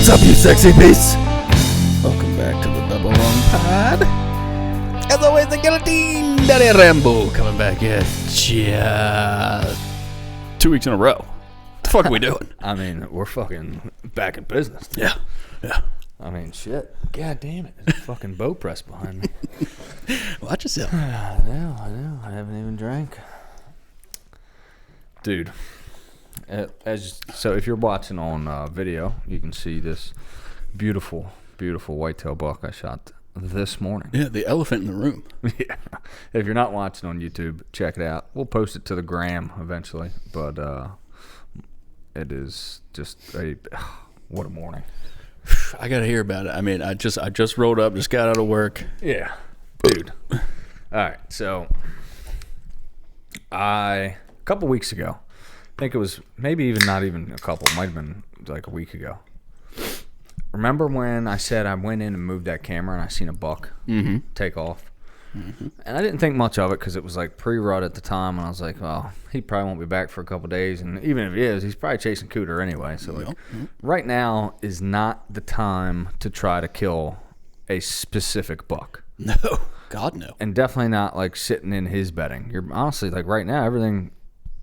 What's up, you sexy beasts? Welcome back to the Double Lung Pod. As always, the guillotine, Daddy Rambo, coming back at ya 2 weeks in a row. What the fuck are we doing? I mean, we're fucking back in business. Yeah. I mean, shit. God damn it. There's a fucking bow press behind me. Watch yourself. I know. I haven't even drank. Dude. So if you're watching on video, you can see this beautiful, beautiful whitetail buck I shot this morning. Yeah, the elephant in the room. Yeah. If you're not watching on YouTube, check it out. We'll post it to the gram eventually, but it is just what a morning. I gotta hear about it. I mean, I just rolled up, just got out of work. Yeah, dude. All right, so a couple weeks ago, I think it was maybe even not even a couple, it might have been like a week ago. Remember when I said I went in and moved that camera and I seen a buck take off? Mm-hmm. And I didn't think much of it because it was like pre-rut at the time, and I was like, well, he probably won't be back for a couple days, and even if he is, he's probably chasing cooter anyway. So like, right now is not the time to try to kill a specific buck. No, God no. And definitely not like sitting in his bedding. You're honestly like right now, everything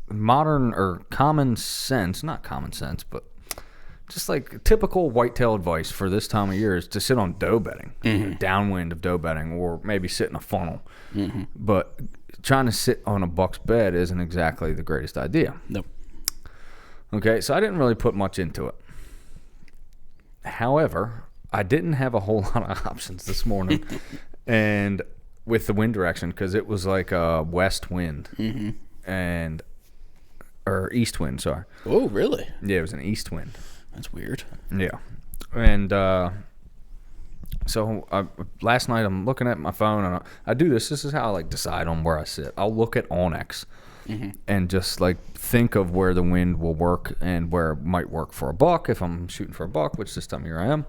modern or common sense, not common sense, but just like typical whitetail advice for this time of year is to sit on doe bedding, downwind of doe bedding, or maybe sit in a funnel. Mm-hmm. But trying to sit on a buck's bed isn't exactly the greatest idea. Nope. Okay, so I didn't really put much into it. However, I didn't have a whole lot of options this morning, and with the wind direction, because it was like a west wind or east wind. Sorry. Oh, really? Yeah, it was an east wind. That's weird. Yeah. And so last night I'm looking at my phone, and I do this. This is how I like decide on where I sit. I'll look at Onyx and just like think of where the wind will work and where it might work for a buck if I'm shooting for a buck, which this time of year I am.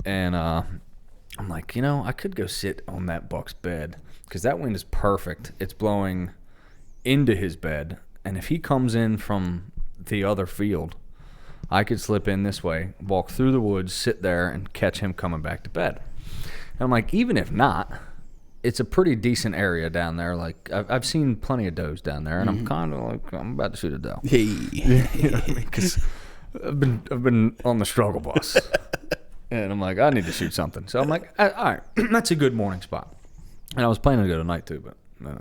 And I'm like, I could go sit on that buck's bed because that wind is perfect. It's blowing into his bed, and if he comes in from the other field, I could slip in this way, walk through the woods, sit there, and catch him coming back to bed. And I'm like, even if not, it's a pretty decent area down there. Like, I've seen plenty of does down there, and I'm kind of like, I'm about to shoot a doe. Hey. You know what I mean? Because I've been on the struggle bus. And I'm like, I need to shoot something. So I'm like, all right, that's a good morning spot. And I was planning to go tonight, too, but no.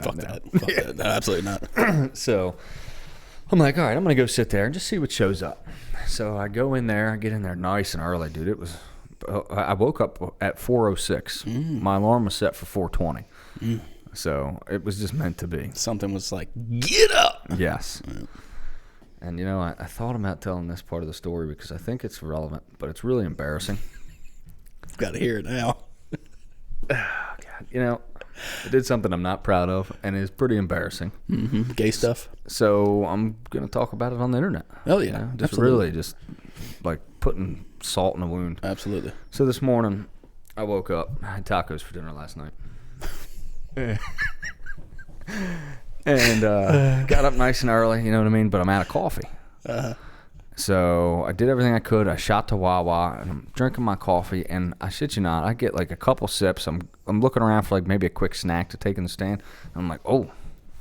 Fuck that. No, absolutely not. So I'm like, all right, I'm going to go sit there and just see what shows up. So I go in there, I get in there nice and early, dude. I woke up at 4:06. My alarm was set for 4:20. So it was just meant to be. Something was like, get up. Yes. And, I thought about telling this part of the story because I think it's relevant, but it's really embarrassing. I've got to hear it now. Oh, God. I did something I'm not proud of, and it's pretty embarrassing. Gay stuff. So I'm going to talk about it on the internet. Oh, yeah. Just really just like putting salt in the wound. Absolutely. So this morning, I woke up. I had tacos for dinner last night. And got up nice and early, you know what I mean? But I'm out of coffee. So I did everything I could. I shot to Wawa, and I'm drinking my coffee, and I shit you not, I get like a couple sips. I'm looking around for like maybe a quick snack to take in the stand. And I'm like, oh.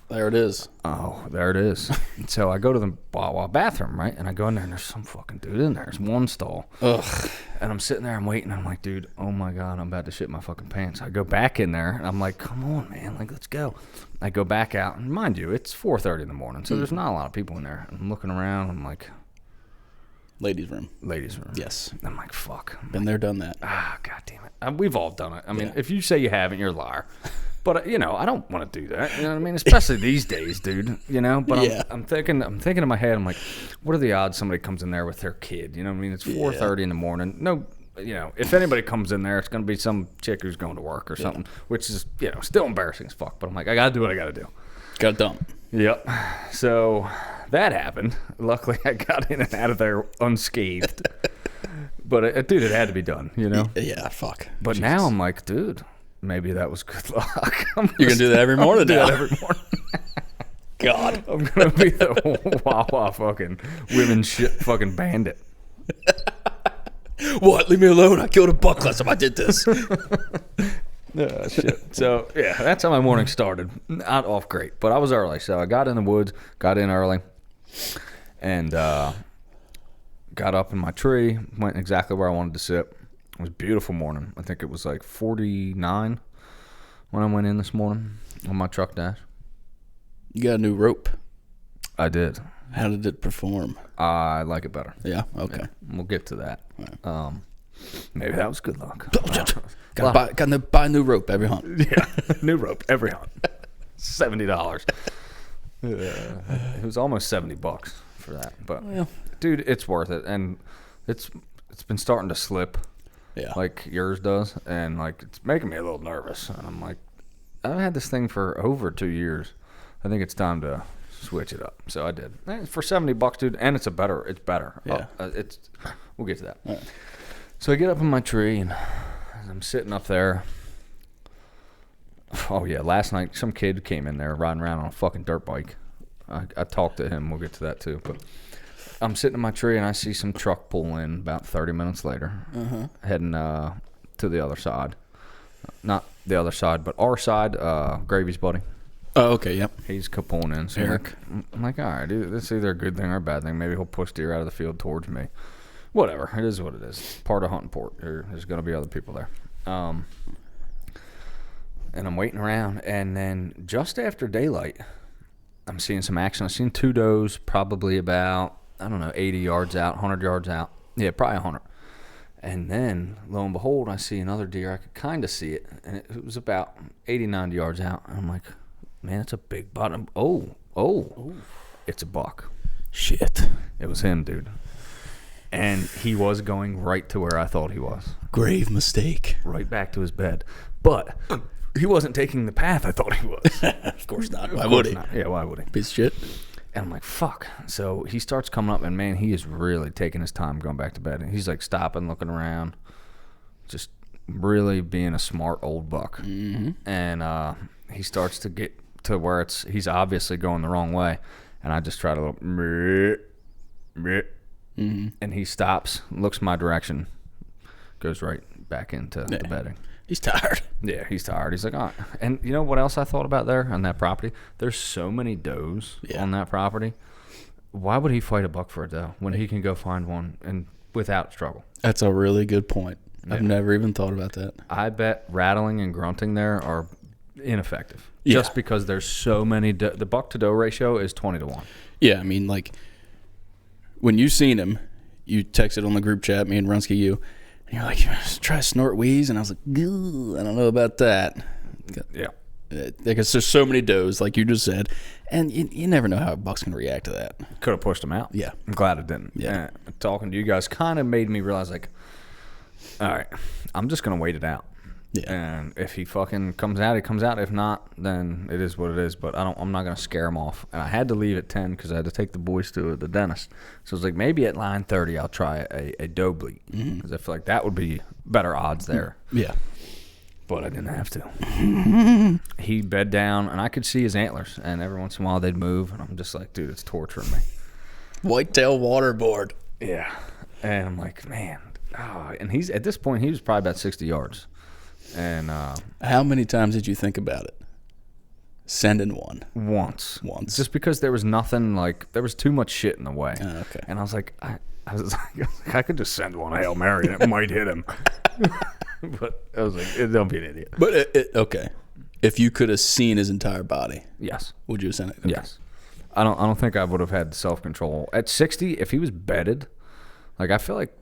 There it is. Oh, there it is. So I go to the Wawa bathroom, right? And I go in there, and there's some fucking dude in there. There's one stall. Ugh. And I'm sitting there, I'm waiting. I'm like, dude, oh my God, I'm about to shit my fucking pants. I go back in there, and I'm like, come on, man. Like, let's go. I go back out. And mind you, it's 4:30 in the morning, so there's not a lot of people in there. I'm looking around. I'm like, Ladies' room. Yes. I'm like, fuck. Been there, done that. God damn it. We've all done it. I mean, if you say you haven't, you're a liar. But, I don't want to do that. You know what I mean? Especially these days, dude. But I'm thinking in my head, I'm like, what are the odds somebody comes in there with their kid? You know what I mean? It's 4:30 in the morning. No, if anybody comes in there, it's going to be some chick who's going to work or something, which is, still embarrassing as fuck. But I'm like, I got to do what I got to do. Got to dump. Yep. So that happened. Luckily, I got in and out of there unscathed. But, dude, it had to be done, Yeah, fuck. But now I'm like, dude, maybe that was good luck. You're going to do that every morning now. Every morning. God. I'm going to be the Wawa fucking women shit fucking bandit. What? Leave me alone. I killed a buck last time I did this. Shit. So, yeah, that's how my morning started. Not off great, but I was early. So I got in the woods, got in early, and got up in my tree, went exactly where I wanted to sit. It was a beautiful morning. I think it was like 49 when I went in this morning on my truck dash. You got a new rope. I did. How did it perform? I like it better. Yeah, okay. Yeah, we'll get to that. Maybe that was good luck. Got to buy a new rope every hunt. Yeah, new rope every hunt. $70. It was almost $70 for that, but dude, it's worth it, and it's been starting to slip, like yours does, and like it's making me a little nervous. And I'm like, I've had this thing for over 2 years. I think it's time to switch it up. So I did for $70, dude, and it's better. Yeah, we'll get to that. Right. So I get up in my tree and I'm sitting up there. Oh yeah, last night some kid came in there riding around on a fucking dirt bike. I talked to him. We'll get to that too. But I'm sitting in my tree and I see some truck pull in about 30 minutes later, heading to the other side. Not the other side, but our side. Gravy's buddy. Oh, okay, yep. He's pulling in. So Eric. I'm like, all right, dude, this is either a good thing or a bad thing. Maybe he'll push deer out of the field towards me. Whatever. It is what it is. Part of hunting port. There's going to be other people there. And I'm waiting around. And then just after daylight, I'm seeing some action. I've seen 2 does probably about, 80 yards out, 100 yards out. Yeah, probably 100. And then, lo and behold, I see another deer. I could kind of see it. And it was about 80, 90 yards out. And I'm like, man, it's a big bottom. Oh, it's a buck. Shit. It was him, dude. And he was going right to where I thought he was. Grave mistake. Right back to his bed. But he wasn't taking the path I thought he was. Of course not. Why would he? Yeah, why would he? Piece of shit. And I'm like, fuck. So he starts coming up, and man, he is really taking his time going back to bed. And he's like stopping, looking around, just really being a smart old buck. Mm-hmm. And he starts to get to where he's obviously going the wrong way. And I just try to look, and he stops, looks my direction, goes right back into the bedding. He's tired. Yeah, he's tired. He's like, oh. And you know what else I thought about there on that property? There's so many does on that property. Why would he fight a buck for a doe when he can go find one and without struggle? That's a really good point. I've never even thought about that. I bet rattling and grunting there are ineffective. Just because there's so many. The buck to doe ratio is 20-1. Yeah, I mean, like, when you seen him, you texted on the group chat, me and Runsky, you, and you're like, try to snort wheeze, and I was like, I don't know about that. Yeah. Because there's so many does, like you just said, and you never know how a buck's going to react to that. Could have pushed him out. Yeah. I'm glad it didn't. Yeah. Talking to you guys kind of made me realize, like, all right, I'm just going to wait it out. Yeah. And if he fucking comes out, he comes out. If not, then it is what it is. But I'm not going to scare him off. And I had to leave at 10 because I had to take the boys to the dentist. So I was like, maybe at line 30 I'll try a doe bleat because I feel like that would be better odds there. Yeah. But I didn't have to. He bed down, and I could see his antlers. And every once in a while they'd move. And I'm just like, dude, it's torturing me. Whitetail waterboard. Yeah. And I'm like, man. Oh. And he's at this point, he was probably about 60 yards. And how many times did you think about it? Sending one. Once. Just because there was nothing, like, there was too much shit in the way. Oh, okay. And I was like, I could just send one a Hail Mary and it might hit him. But I was like, don't be an idiot. But okay, if you could have seen his entire body, yes, would you have sent it? Okay. Yes. I don't think I would have had self control at 60. If he was bedded, like, I feel like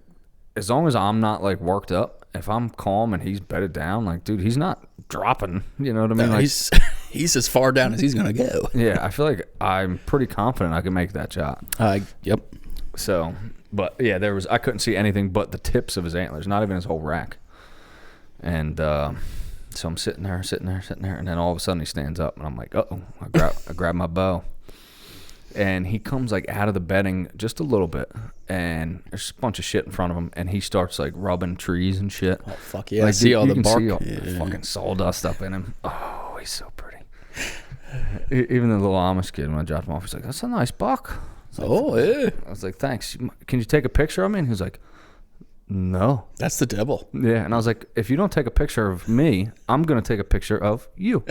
as long as I'm not like worked up. If I'm calm and he's bedded down, like, dude, he's not dropping. You know what I mean? No, like, he's as far down as he's gonna go. Yeah, I feel like I'm pretty confident I can make that shot. Yep. So, but yeah, I couldn't see anything but the tips of his antlers, not even his whole rack. And so I'm sitting there, and then all of a sudden he stands up, and I'm like, uh-oh. I grab my bow. And he comes, like, out of the bedding just a little bit, and there's a bunch of shit in front of him, and he starts, like, rubbing trees and shit. Oh, fuck yeah. Like, I see all the bark. The fucking sawdust up in him. Oh, he's so pretty. Even the little Amish kid, when I dropped him off, he's like, that's a nice buck. Yeah. I was like, thanks. Can you take a picture of me? And he was like, no. That's the devil. Yeah, and I was like, if you don't take a picture of me, I'm going to take a picture of you.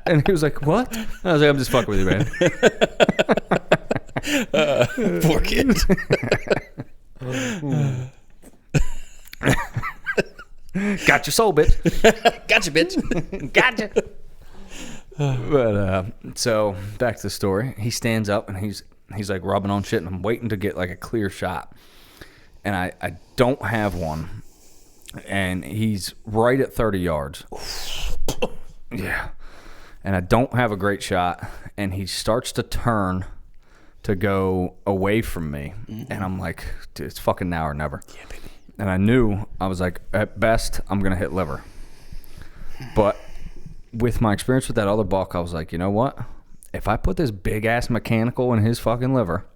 And he was like, what? And I was like, I'm just fucking with you, man. Poor kid. Got your soul, bitch. Gotcha, bitch. Gotcha. But so back to the story. He stands up and he's like rubbing on shit, and I'm waiting to get like a clear shot, and I don't have one, and he's right at 30 yards. Yeah, and I don't have a great shot, and he starts to turn to go away from me, and I'm like, dude, it's fucking now or never. Yeah, baby. And I was like, at best, I'm gonna hit liver, but with my experience with that other buck, I was like, you know what? If I put this big-ass mechanical in his fucking liver,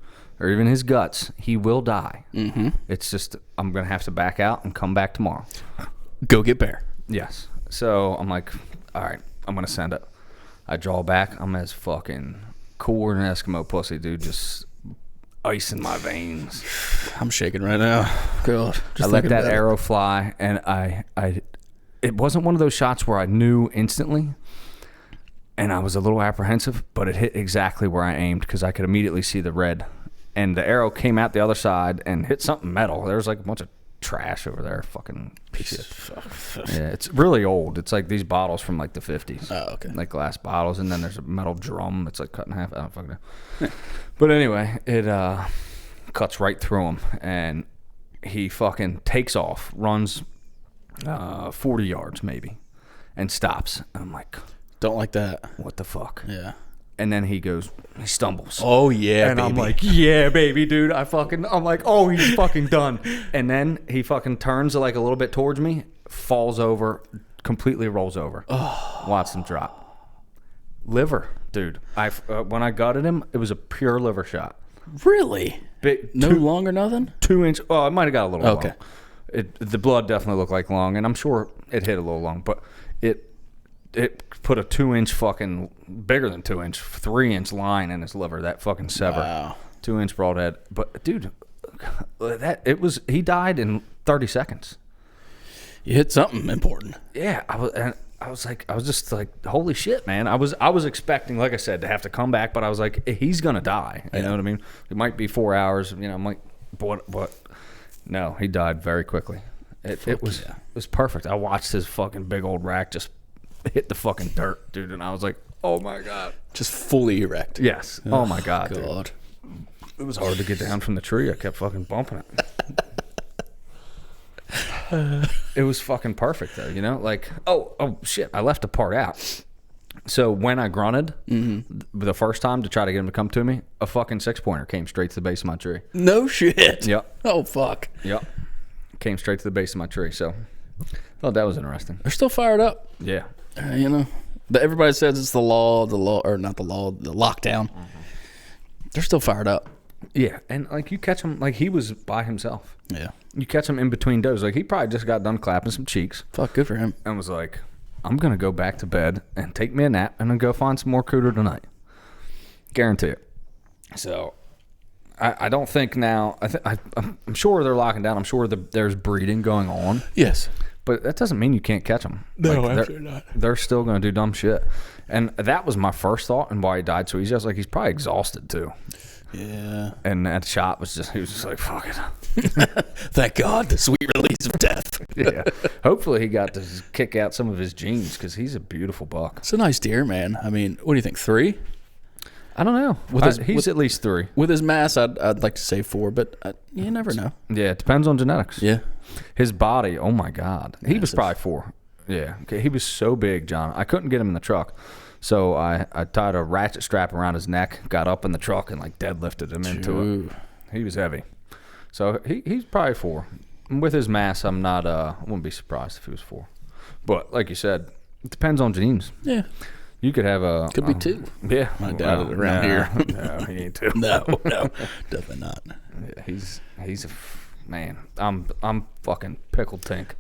or even his guts, he will die. Mm-hmm. It's just, I'm going to have to back out and come back tomorrow. Go get bear. Yes. So I'm like, all right, I'm going to send it. I draw back. I'm as fucking cooler than Eskimo pussy, dude. Just ice in my veins. I'm shaking right now. God. I let that arrow fly, and it wasn't one of those shots where I knew instantly, and I was a little apprehensive, but it hit exactly where I aimed because I could immediately see the red. And the arrow came out the other side and hit something metal. There was like a bunch of trash over there. Fucking piece of yeah, it's really old. It's like these bottles from like the 50s. Oh, okay. Like glass bottles, and then there's a metal drum that's like cut in half. I don't fucking know. But anyway, it cuts right through him, and he fucking takes off, runs 40 yards maybe, and stops. And I'm like, don't like that. What the fuck? Yeah. And then he stumbles. Oh yeah, and baby. I'm like, yeah, baby, dude. I'm like, oh, he's fucking done. And then he fucking turns like a little bit towards me, falls over, completely rolls over. Oh. Watch him drop. Liver, dude. When I gutted him, it was a pure liver shot. Really? No lung or nothing? 2 inch. Well, it might have got a little okay. Long. The blood definitely looked like lung, and I'm sure it hit a little lung, but it put a 2 inch fucking bigger than 2 inch, 3 inch line in his liver. That fucking sever. Wow. 2 inch broadhead. But dude, he died in 30 seconds. You hit something important. Yeah, I was just like, holy shit, man. I was expecting, like I said, to have to come back, but I was like, he's gonna die. You know what I mean? It might be 4 hours. You know, I'm like, what? No, he died very quickly. It was perfect. I watched his fucking big old rack just hit the fucking dirt, dude, and I was like, oh my god. Just fully erect. Yes. Oh my god, God. Dude. It was hard to get down from the tree. I kept fucking bumping it. It was fucking perfect though, you know? Like, oh shit, I left a part out. So when I grunted the first time to try to get him to come to me, a fucking 6-pointer came straight to the base of my tree. No shit. Yep. Oh fuck. Yep. Came straight to the base of my tree. So I thought that was interesting. They're still fired up. Yeah. You know, but everybody says it's the lockdown. They're still fired up. Yeah, and like you catch him, like he was by himself. Yeah. You catch him in between does. Like he probably just got done clapping some cheeks. Fuck, good for him. And was like, I'm going to go back to bed and take me a nap and then go find some more cooter tonight. Guarantee it. So I don't think now, I'm sure they're locking down. I'm sure there's breeding going on. Yes. But that doesn't mean you can't catch them. No, absolutely not. They're still going to do dumb shit. And that was my first thought and why he died so easy. I was like, he's probably exhausted too. Yeah. And that shot was he was just like, fuck it. Thank God, the sweet release of death. Yeah. Hopefully he got to kick out some of his genes because he's a beautiful buck. It's a nice deer, man. I mean, what do you think, 3? I don't know. He's at least 3. With his mass, I'd like to say 4, but you never know. Yeah, it depends on genetics. Yeah. His body, oh my God. He was probably 4. Yeah. Okay. He was so big, John. I couldn't get him in the truck. So I tied a ratchet strap around his neck, got up in the truck, and like deadlifted him into it. He was heavy. So he's probably 4. And with his mass, I wouldn't be surprised if he was 4. But like you said, it depends on genes. Yeah. You could have a... Could be 2. Yeah. I doubt it around here. No, he ain't 2. No, definitely not. Yeah, he's a... Man, I'm fucking pickled tink.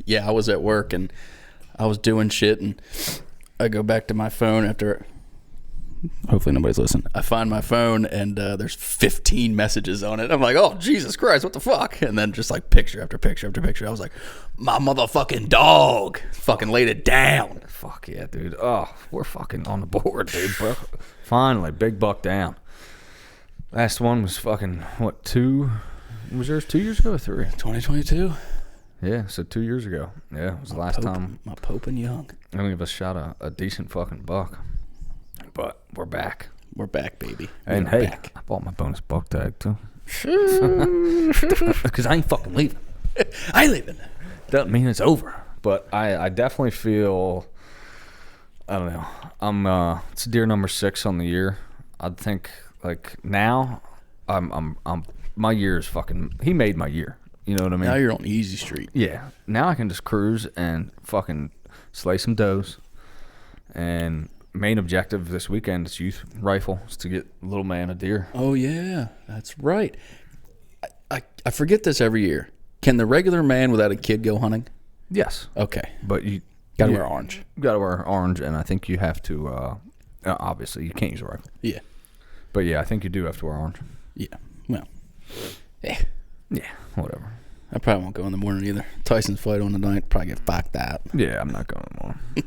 Yeah, I was at work, and I was doing shit, and I go back to my phone after hopefully nobody's listening. I find my phone and there's 15 messages on it. I'm like, oh, Jesus Christ, what the fuck? And then just like picture after picture after picture. I was like, my motherfucking dog fucking laid it down. Fuck yeah, dude. Oh, we're fucking on the board, dude. Bro. Finally, big buck down. Last one was fucking, what, 2? Was yours 2 years ago or 3? 2022. Yeah, so 2 years ago. Yeah, it was the last time. My Pope and Young. I'm going to give us shot a decent fucking buck. But we're back. We're back, baby. And We're hey, back. I bought my bonus buck tag too. Because I ain't fucking leaving. I ain't leaving. Doesn't mean it's over. But I definitely feel, I don't know. It's deer number 6 on the year. I think like now I'm my year is fucking, he made my year. You know what I mean? Now you're on easy street. Yeah. Now I can just cruise and fucking slay some does. And main objective this weekend is youth rifle, is to get little man a deer. Oh, yeah. That's right. I forget this every year. Can the regular man without a kid go hunting? Yes. Okay. But you Got to wear orange. Got to wear orange, and I think you have to, obviously, you can't use a rifle. Yeah. But yeah, I think you do have to wear orange. Yeah. Well. Yeah. Yeah, whatever. I probably won't go in the morning either. Tyson's fight on the night. Probably get fucked out. Yeah, I'm not going tomorrow. I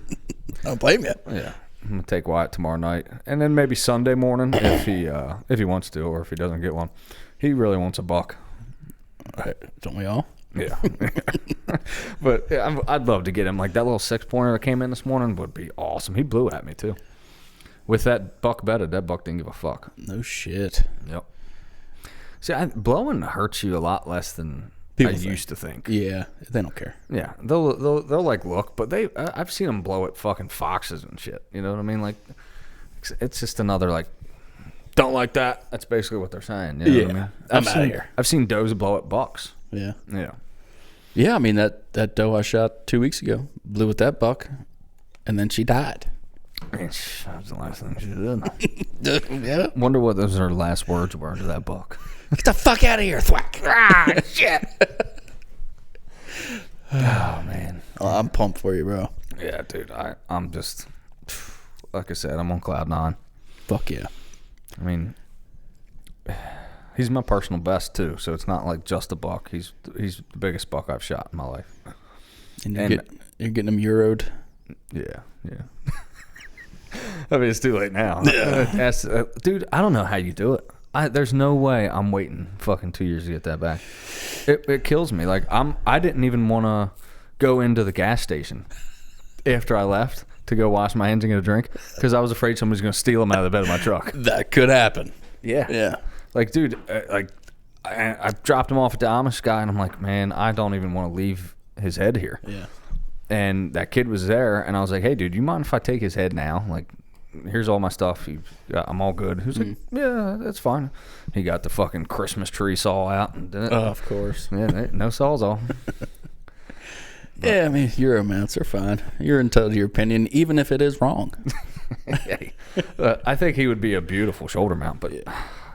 don't blame you. Yeah. I'm going to take Wyatt tomorrow night. And then maybe Sunday morning if he wants to, or if he doesn't get one. He really wants a buck. Don't we all? Yeah. But yeah, I'd love to get him. Like that little 6-pointer that came in this morning would be awesome. He blew at me too. With that buck bedded, that buck didn't give a fuck. No shit. Yep. See, blowing hurts you a lot less than People used to think. Yeah, they don't care. Yeah, they'll like look, but I've seen them blow at fucking foxes and shit. You know what I mean? Like, it's just another like, don't like that. That's basically what they're saying. You know what I mean? I'm out of here. I've seen does blow at bucks. Yeah. Yeah. Yeah, I mean that doe I shot 2 weeks ago blew with that buck, and then she died. That was the last thing she did. Yeah. Wonder what those her last words were to that buck. Get the fuck out of here, thwack! Ah, shit. Oh man, I'm pumped for you, bro. yeah, dude. I'm just like I said, I'm on cloud 9. Fuck yeah. I mean, he's my personal best too, so it's not like just a buck. He's the biggest buck I've shot in my life. And you're getting him euroed. Yeah. I mean, it's too late now. Yeah. Dude, I don't know how you do it. There's no way I'm waiting fucking 2 years to get that back. It kills me. Like I didn't even want to go into the gas station after I left to go wash my hands and get a drink because I was afraid somebody's gonna steal them out of the bed of my truck. That could happen. Yeah. Like, dude, I dropped him off at the Amish guy, and I'm like, man, I don't even want to leave his head here. Yeah. And that kid was there, and I was like, hey, dude, you mind if I take his head now? Like, here's all my stuff. I'm all good. He was like, yeah, that's fine. He got the fucking Christmas tree saw out and did it. Oh, of course. Yeah, no sawzall. Yeah, I mean, Euro mounts are fine. You're entitled to your opinion, even if it is wrong. I think he would be a beautiful shoulder mount, but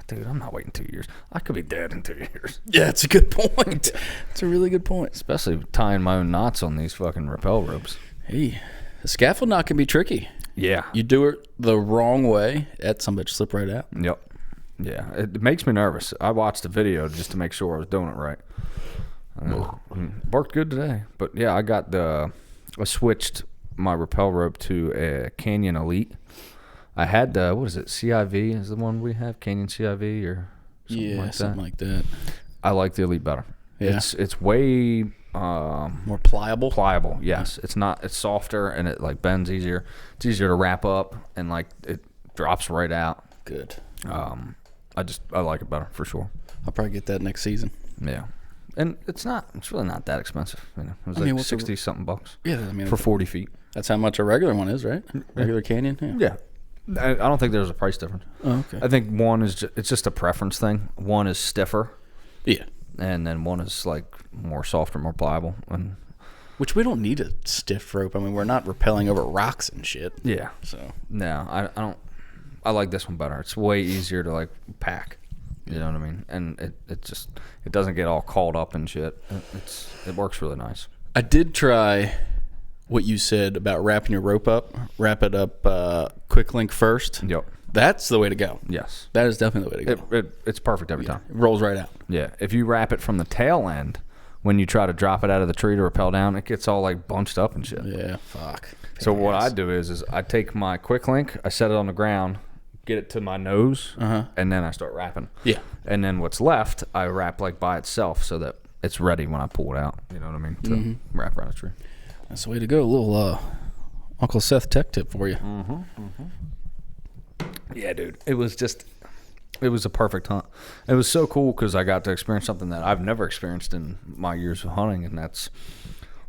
dude, I'm not waiting 2 years. I could be dead in 2 years. Yeah, it's a good point. It's a really good point. Especially tying my own knots on these fucking rappel ropes. Hey, the scaffold knot can be tricky. Yeah. You do it the wrong way, that some bitch slip right out. Yep. Yeah, it makes me nervous. I watched the video just to make sure I was doing it right. Worked good today. But yeah, I switched my rappel rope to a Canyon Elite. I had what is it? CIV is the one we have, Canyon CIV or something like that. Something like that. I like the Elite better. Yeah. It's way more pliable. Pliable, yes. It's softer and it like bends easier. It's easier to wrap up and like it drops right out. Good. I like it better for sure. I'll probably get that next season. Yeah. And it's really not that expensive. You know, it was like 60 something bucks. Yeah, I mean, for 40 feet. That's how much a regular one is, right? Regular Canyon. Yeah. I don't think there's a price difference. Oh, okay. I think one is it's just a preference thing. One is stiffer. Yeah. And then one is like more softer, more pliable. And which we don't need a stiff rope. I mean, we're not rappelling over rocks and shit. Yeah. So no, I don't. I like this one better. It's way easier to like pack. You know what I mean? And it doesn't get all called up and shit. It works really nice. I did try what you said about wrapping your rope up. Wrap it up quick link first. Yep. That's the way to go. Yes. That is definitely the way to go. It's perfect every time. It rolls right out. Yeah. If you wrap it from the tail end, when you try to drop it out of the tree to rappel down, it gets all like bunched up and shit. Yeah, fuck. So what I do is I take my quick link, I set it on the ground, get it to my nose, and then I start wrapping. Yeah. And then what's left, I wrap like by itself so that it's ready when I pull it out. You know what I mean? To wrap around a tree. That's the way to go. A little Uncle Seth tech tip for you. Yeah, dude. It was a perfect hunt. It was so cool because I got to experience something that I've never experienced in my years of hunting, and that's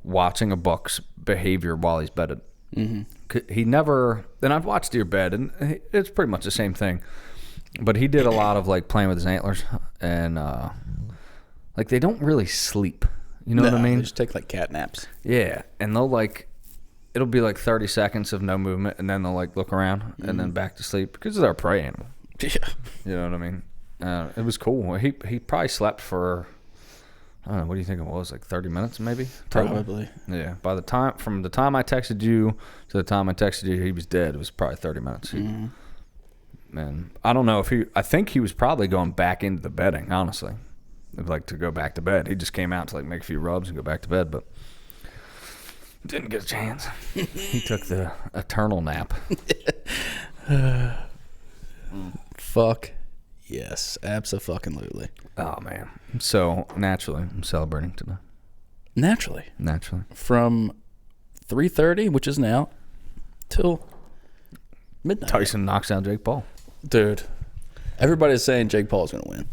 watching a buck's behavior while he's bedded. He never, and I've watched deer bed, and it's pretty much the same thing. But he did a lot of like playing with his antlers, and like they don't really sleep. You know what I mean? They just take like cat naps. Yeah, and they'll like, it'll be like 30 seconds of no movement, and then they'll like look around and then back to sleep because they're a prey animal. Yeah. You know what I mean? It was cool. He probably slept for, I don't know, what do you think it was? Like 30 minutes maybe? Probably. Yeah. From the time I texted you to the time I texted you, he was dead. It was probably 30 minutes. And I don't know I think he was probably going back into the bedding, honestly. I'd like to go back to bed. He just came out to like make a few rubs and go back to bed, but didn't get a chance. He took the eternal nap. Fuck yes, abso-fucking-lutely. Oh man! So naturally, I'm celebrating today. Naturally, from 3:30, which is now, till midnight. Tyson knocks out Jake Paul. Dude, everybody's saying Jake Paul's gonna win.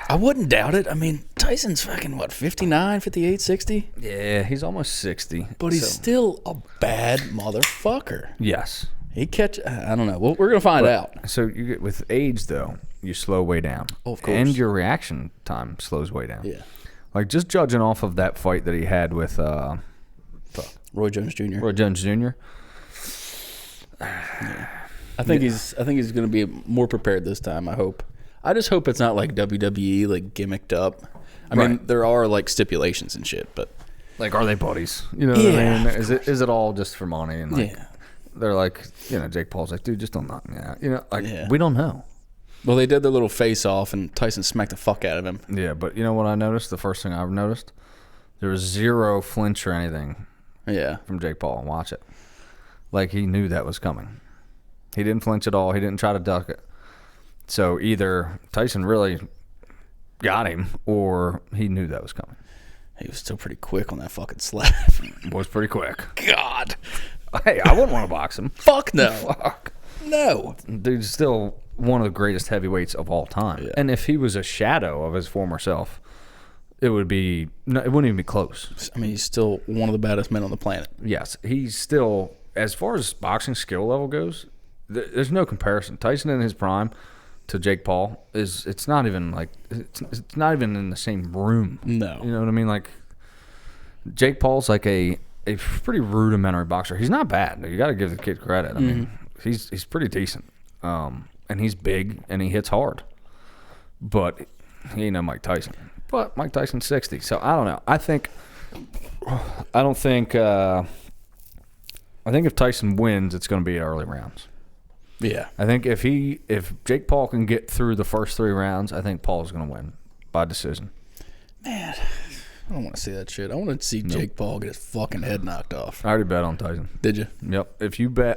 I wouldn't doubt it. I mean, Tyson's fucking, 59, 58, 60? Yeah, he's almost 60. But he's still a bad motherfucker. Yes. I don't know. Well, we're going to find out. So you get, with age, though, you slow way down. Oh, of course. And your reaction time slows way down. Yeah. Like, just judging off of that fight that he had with Roy Jones Jr. Roy Jones Jr. Yeah. I think he's going to be more prepared this time, I hope. I just hope it's not like WWE, like gimmicked up. I mean, there are like stipulations and shit, but like, are they buddies? You know what I mean? Is it all just for money? And like, they're like, Jake Paul's like, dude, just don't knock me out. We don't know. Well, they did their little face off, and Tyson smacked the fuck out of him. Yeah, but you know what I noticed? The first thing I noticed, there was zero flinch or anything. Yeah, from Jake Paul. Watch it. Like he knew that was coming. He didn't flinch at all. He didn't try to duck it. So either Tyson really got him, or he knew that was coming. He was still pretty quick on that fucking slap. Was pretty quick. God. Hey, I wouldn't want to box him. Fuck no. Fuck. No. Dude's still one of the greatest heavyweights of all time. Yeah. And if he was a shadow of his former self, it wouldn't even be close. I mean, he's still one of the baddest men on the planet. Yes. He's still, as far as boxing skill level goes, there's no comparison. Tyson in his prime to Jake Paul it's not even in the same room. No. You know what I mean? Like, Jake Paul's like a pretty rudimentary boxer. He's not bad. You got to give the kid credit. I mean, he's pretty decent. And he's big and he hits hard. But he ain't no Mike Tyson. But Mike Tyson's 60. So I don't know. I think if Tyson wins, it's going to be early rounds. Yeah. I think if Jake Paul can get through the first 3 rounds, I think Paul's going to win by decision. Man, I don't want to see that shit. I want to see Jake Paul get his fucking head knocked off. I already bet on Tyson. Did you? Yep. If you I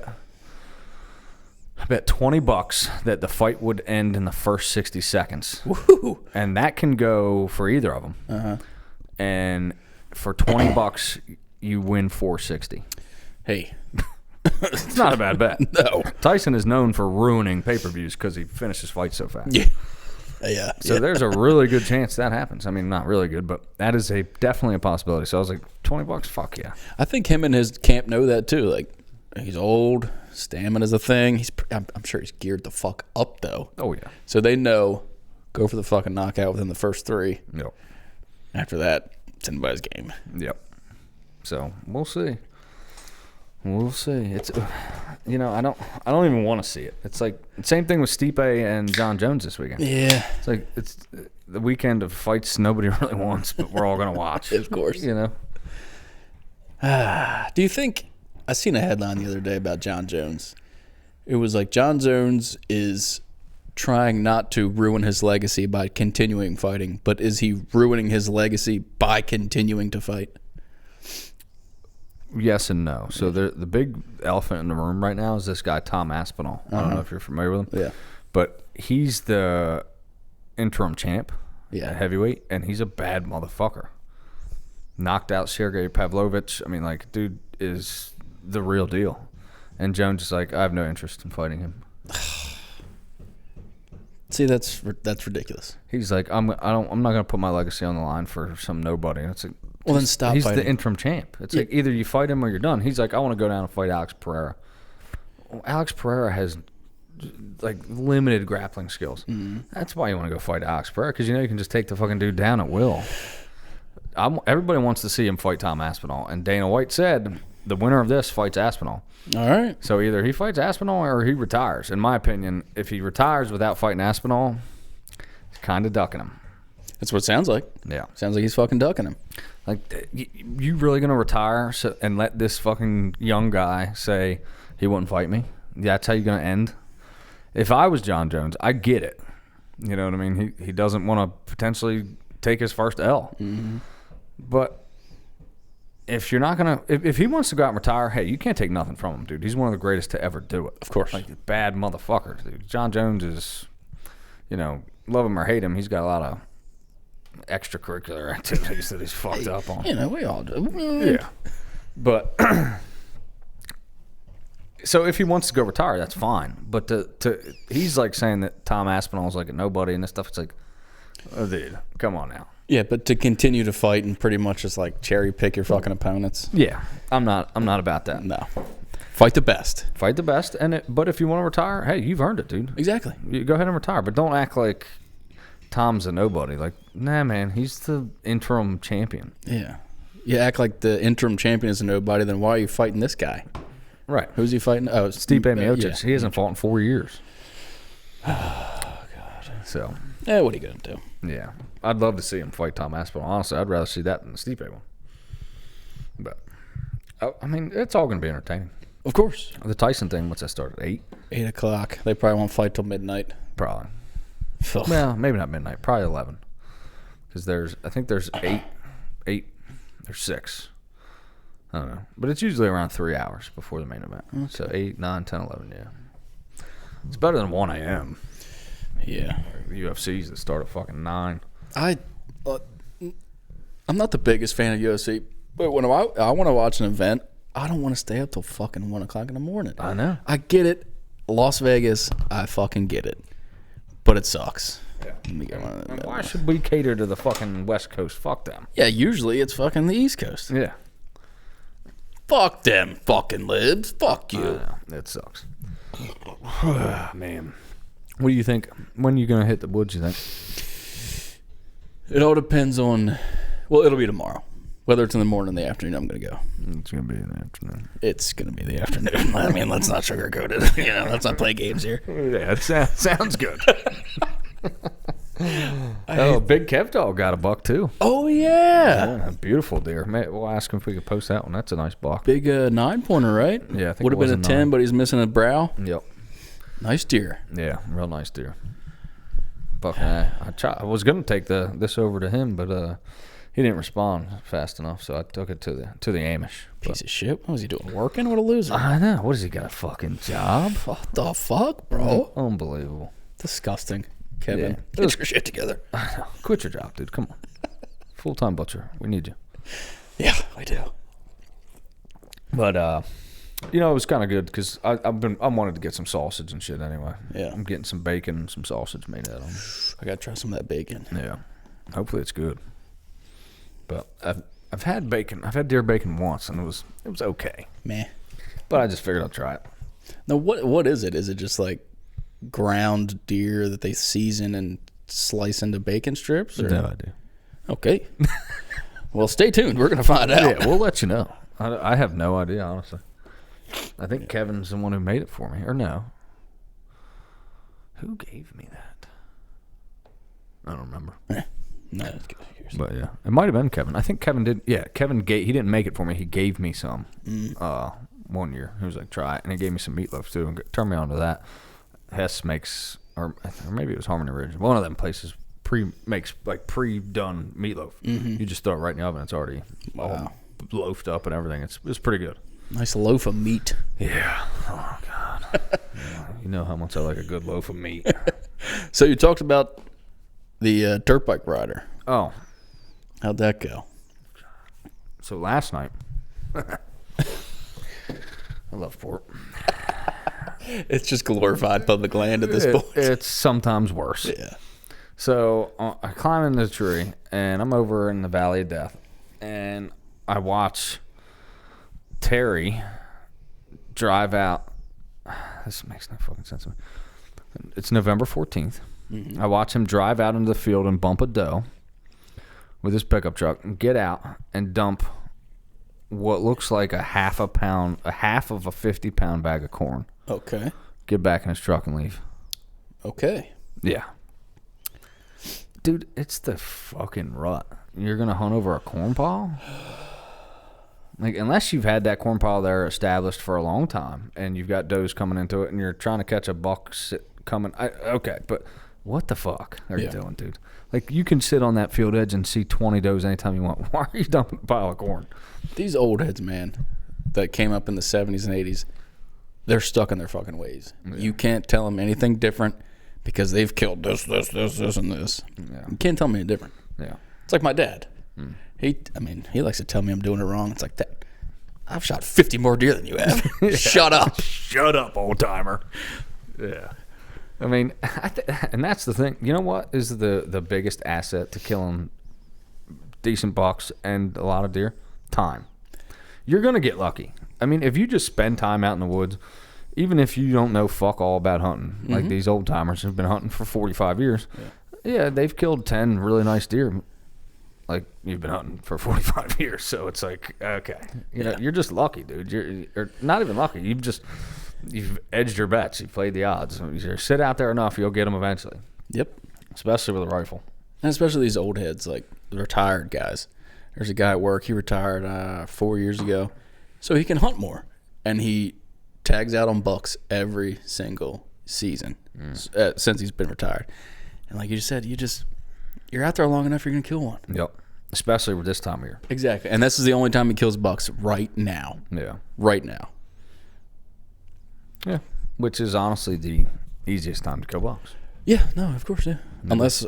bet $20 that the fight would end in the first 60 seconds. Woo! And that can go for either of them. Uh-huh. And for $20, you win $460. Hey. It's not a bad bet. No. Tyson is known for ruining pay-per-views because he finishes fights so fast. Yeah. Yeah. So there's a really good chance that happens. I mean, not really good, but that is definitely a possibility. So I was like, $20, fuck yeah. I think him and his camp know that too. Like, he's old, stamina's a thing. I'm sure he's geared the fuck up though. Oh yeah. So they know, go for the fucking knockout within the first 3. Yep. After that, it's anybody's game. Yep. So we'll see. We'll see. It's, I don't even want to see it. It's like same thing with Stipe and John Jones this weekend. Yeah. It's like it's the weekend of fights nobody really wants, but we're all gonna watch. Of course. Do you think? I seen a headline the other day about John Jones, It was like John Jones is trying not to ruin his legacy by continuing fighting, but is he ruining his legacy by continuing to fight? Yes and no. So the big elephant in the room right now is this guy, Tom Aspinall. I don't know if you're familiar with him. Yeah. But he's the interim champ Yeah. at heavyweight, and he's a bad motherfucker. Knocked out Sergey Pavlovich. I mean, like, dude is the real deal. And Jones is like, I have no interest in fighting him. See, that's ridiculous. He's like, I'm not gonna put my legacy on the line for some nobody. And it's like, Well, then stop He's fighting. the interim champ. It's like either you fight him or you're done. He's like, I want to go down and fight Alex Pereira. Well, Alex Pereira has like limited grappling skills. That's why you want to go fight Alex Pereira, because you know you can just take the fucking dude down at will. Everybody wants to see him fight Tom Aspinall, and Dana White said the winner of this fights Aspinall. All right. So either he fights Aspinall or he retires. In my opinion, if he retires without fighting Aspinall, he's kind of ducking him. That's what it sounds like. Yeah. Sounds like he's fucking ducking him. Like, you really going to retire and let this fucking young guy say he wouldn't fight me? That's how you're going to end? If I was John Jones, I get it. You know what I mean? He doesn't want to potentially take his first L. Mm-hmm. But if you're not going to... If he wants to go out and retire, hey, you can't take nothing from him, dude. He's one of the greatest to ever do it. Of course. Like, bad motherfucker, dude. John Jones is, you know, love him or hate him, he's got a lot of extracurricular activities that he's fucked up on. You know, we all do. Yeah. But so if he wants to go retire, that's fine. But he's like saying that Tom Aspinall's like a nobody and this stuff. It's like, oh, dude, come on now. Yeah, but to continue to fight and pretty much just like cherry pick your fucking opponents. Yeah, I'm not about that. No. Fight the best. Fight the best. But if you want to retire, hey, you've earned it, dude. Exactly. You go ahead and retire, but don't act like Tom's a nobody. Like, nah, man, he's the interim champion. Yeah. You act like the interim champion is a nobody, then why are you fighting this guy? Right. Who's he fighting? Oh, Stipe Miocic. Yeah. He hasn't fought in 4 years. Oh, God. So. Yeah, what are you going to do? Yeah. I'd love to see him fight Tom Aspinall. Honestly, I'd rather see that than the Stipe one. But, I mean, it's all going to be entertaining. Of course. The Tyson thing, what's that start at 8? 8 o'clock. They probably won't fight till midnight. Probably. Ugh. Well, maybe not midnight. Probably 11. Because I think there's 8. There's 6. I don't know. But it's usually around 3 hours before the main event. Okay. So 8, 9, 10, 11, yeah. It's better than 1 a.m. Yeah. UFCs that start at fucking 9. I'm not the biggest fan of UFC, but when I want to watch an event, I don't want to stay up till fucking 1 o'clock in the morning. I know. I get it. Las Vegas, I fucking get it. But it sucks. Yeah. And why should we cater to the fucking West Coast? Fuck them. Yeah, usually it's fucking the East Coast. Yeah. Fuck them fucking libs. Fuck you. It sucks. Man. What do you think? When are you going to hit the woods, you think? It all depends on... Well, it'll be tomorrow. Whether it's in the morning or the afternoon, I'm going to go. It's going to be in the afternoon. It's going to be the afternoon. I mean, let's not sugarcoat it. You know, let's not play games here. Yeah, it sounds good. Big Kev Dog got a buck, too. Oh, yeah. Beautiful deer. We'll ask him if we could post that one. That's a nice buck. Big 9-pointer, right? Yeah, I think would have been a 10, 9. but he's missing a brow. Yep. Nice deer. Yeah, real nice deer. Buck, I was going to take this over to him, but he didn't respond fast enough, so I took it to the Amish. Piece of shit. What was he doing? Working? What a loser. I know. What has he got, a fucking job? What the fuck, bro? Unbelievable. Disgusting. Kevin, Yeah. get your shit together. I know. Quit your job, dude. Come on. Full-time butcher. We need you. Yeah, I do. But, you know, it was kind of good because I wanted to get some sausage and shit anyway. Yeah. I'm getting some bacon and some sausage made out of them. I got to try some of that bacon. Yeah. Hopefully it's good. But I've had bacon. I've had deer bacon once, and it was okay. Meh. But I just figured I'd try it. Now, what is it? Is it just like ground deer that they season and slice into bacon strips? Or? No idea. Okay. Well, stay tuned. We're going to find out. Yeah, we'll let you know. I have no idea, honestly. I think Kevin's the one who made it for me. Or no. Who gave me that? I don't remember. No, that's good. But yeah, it might have been Kevin. I think Kevin did. Yeah, Kevin he didn't make it for me. He gave me some one year. He was like, try it. And he gave me some meatloaf, too, and turned me on to that. Hess makes, or maybe it was Harmony Ridge. One of them places makes like pre-done meatloaf. You just throw it right in the oven. It's already all loafed up and everything. It's pretty good. Nice loaf of meat. Yeah. Oh, God. Yeah, you know how much I like a good loaf of meat. So you talked about the dirt bike rider. Oh. How'd that go? So last night, I love pork. It's just glorified public land at this point. It's sometimes worse. Yeah. So I climb in the tree, and I'm over in the Valley of Death, and I watch Terry drive out. This makes no fucking sense to me. It's November 14th. I watch him drive out into the field and bump a doe with his pickup truck and get out and dump what looks like a half of a 50-pound bag of corn. Okay. Get back in his truck and leave. Okay. Yeah. Dude, it's the fucking rut. You're going to hunt over a corn pile? Like, unless you've had that corn pile there established for a long time and you've got does coming into it and you're trying to catch a buck coming. Okay, but what the fuck are you doing, dude? Like, you can sit on that field edge and see 20 does anytime you want. Why are you dumping a pile of corn? These old heads, man, that came up in the 70s and 80s, they're stuck in their fucking ways. Yeah. You can't tell them anything different because they've killed this, and this. Yeah. You can't tell me any different. Yeah. It's like my dad. He likes to tell me I'm doing it wrong. It's like that. I've shot 50 more deer than you have. Shut up. Shut up, old timer. Yeah. I mean, and that's the thing. You know what is the biggest asset to killing decent bucks and a lot of deer? Time. You're going to get lucky. I mean, if you just spend time out in the woods, even if you don't know fuck all about hunting, like these old timers who've been hunting for 45 years, they've killed 10 really nice deer. Like, you've been hunting for 45 years, so it's like, okay. You know, you're just lucky, dude. You're not even lucky. You've edged your bets. You've played the odds. You sit out there enough, you'll get them eventually. Yep. Especially with a rifle. And especially these old heads, like retired guys. There's a guy at work. He retired 4 years ago, so he can hunt more. And he tags out on bucks every single season since he's been retired. And like you just said, you're out there long enough, you're going to kill one. Yep. Especially with this time of year. Exactly. And this is the only time he kills bucks right now. Yeah. Right now. Yeah. Which is honestly the easiest time to kill bucks. Yeah. No, of course, yeah. Unless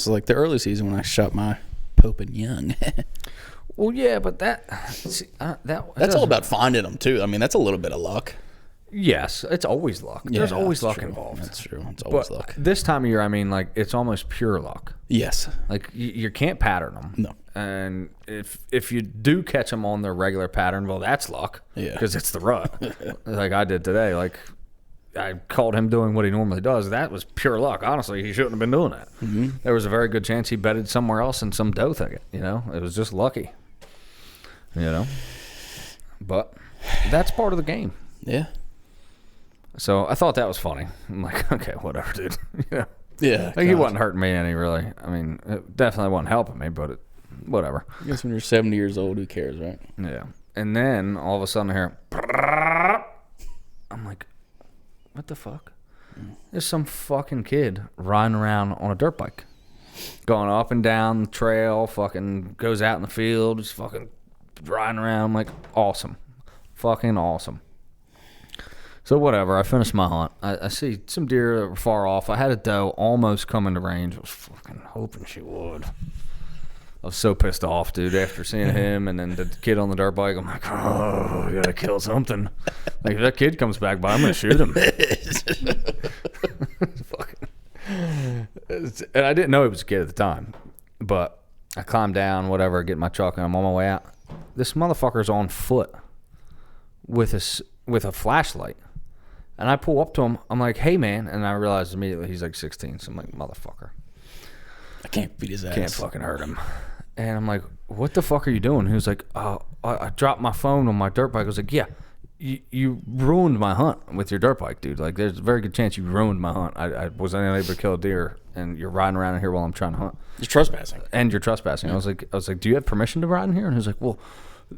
like the early season when I shot my Pope and Young. Well, yeah, but that's all about finding them, too. I mean, that's a little bit of luck. Yes, it's always luck. Yeah, there's always luck true. involved. That's true. It's always luck. This time of year, I mean, like, it's almost pure luck. Yes. Like, you can't pattern them. No. And if you do catch them on their regular pattern, well, that's luck. Yeah. Because it's the rut. Like I did today. Like, I called him doing what he normally does. That was pure luck. Honestly, he shouldn't have been doing that. Mm-hmm. There was a very good chance he bedded somewhere else in some doe thicket. You know, it was just lucky. You know, but that's part of the game. Yeah. So I thought that was funny. I'm like, okay, whatever, dude. You know? Yeah. Like, he wasn't hurting me any, really. I mean, it definitely wasn't helping me, but whatever. I guess when you're 70 years old, who cares, right? Yeah. And then all of a sudden I hear, I'm like, what the fuck? There's some fucking kid riding around on a dirt bike, going up and down the trail, fucking goes out in the field, just fucking riding around. I'm like, awesome. Fucking awesome. So whatever, I finished my hunt. I see some deer that were far off. I had a doe almost coming to range. I was fucking hoping she would. I was so pissed off, dude, after seeing him and then the kid on the dirt bike. I'm like, oh, I gotta kill something. Like, if that kid comes back by, I'm gonna shoot him. And I didn't know he was a kid at the time. But I climbed down, whatever, get in my truck, and I'm on my way out. This motherfucker's on foot with a flashlight. And I pull up to him. I'm like, hey, man. And I realized immediately he's like 16. So I'm like, motherfucker. I can't beat his ass. Can't fucking hurt him. And I'm like, what the fuck are you doing? He was like, oh, I dropped my phone on my dirt bike. I was like, yeah, you ruined my hunt with your dirt bike, dude. Like, there's a very good chance you ruined my hunt. I was unable to kill a deer, and you're riding around in here while I'm trying to hunt. You're trespassing. And you're trespassing. Yeah. I was like, do you have permission to ride in here? And he was like, well,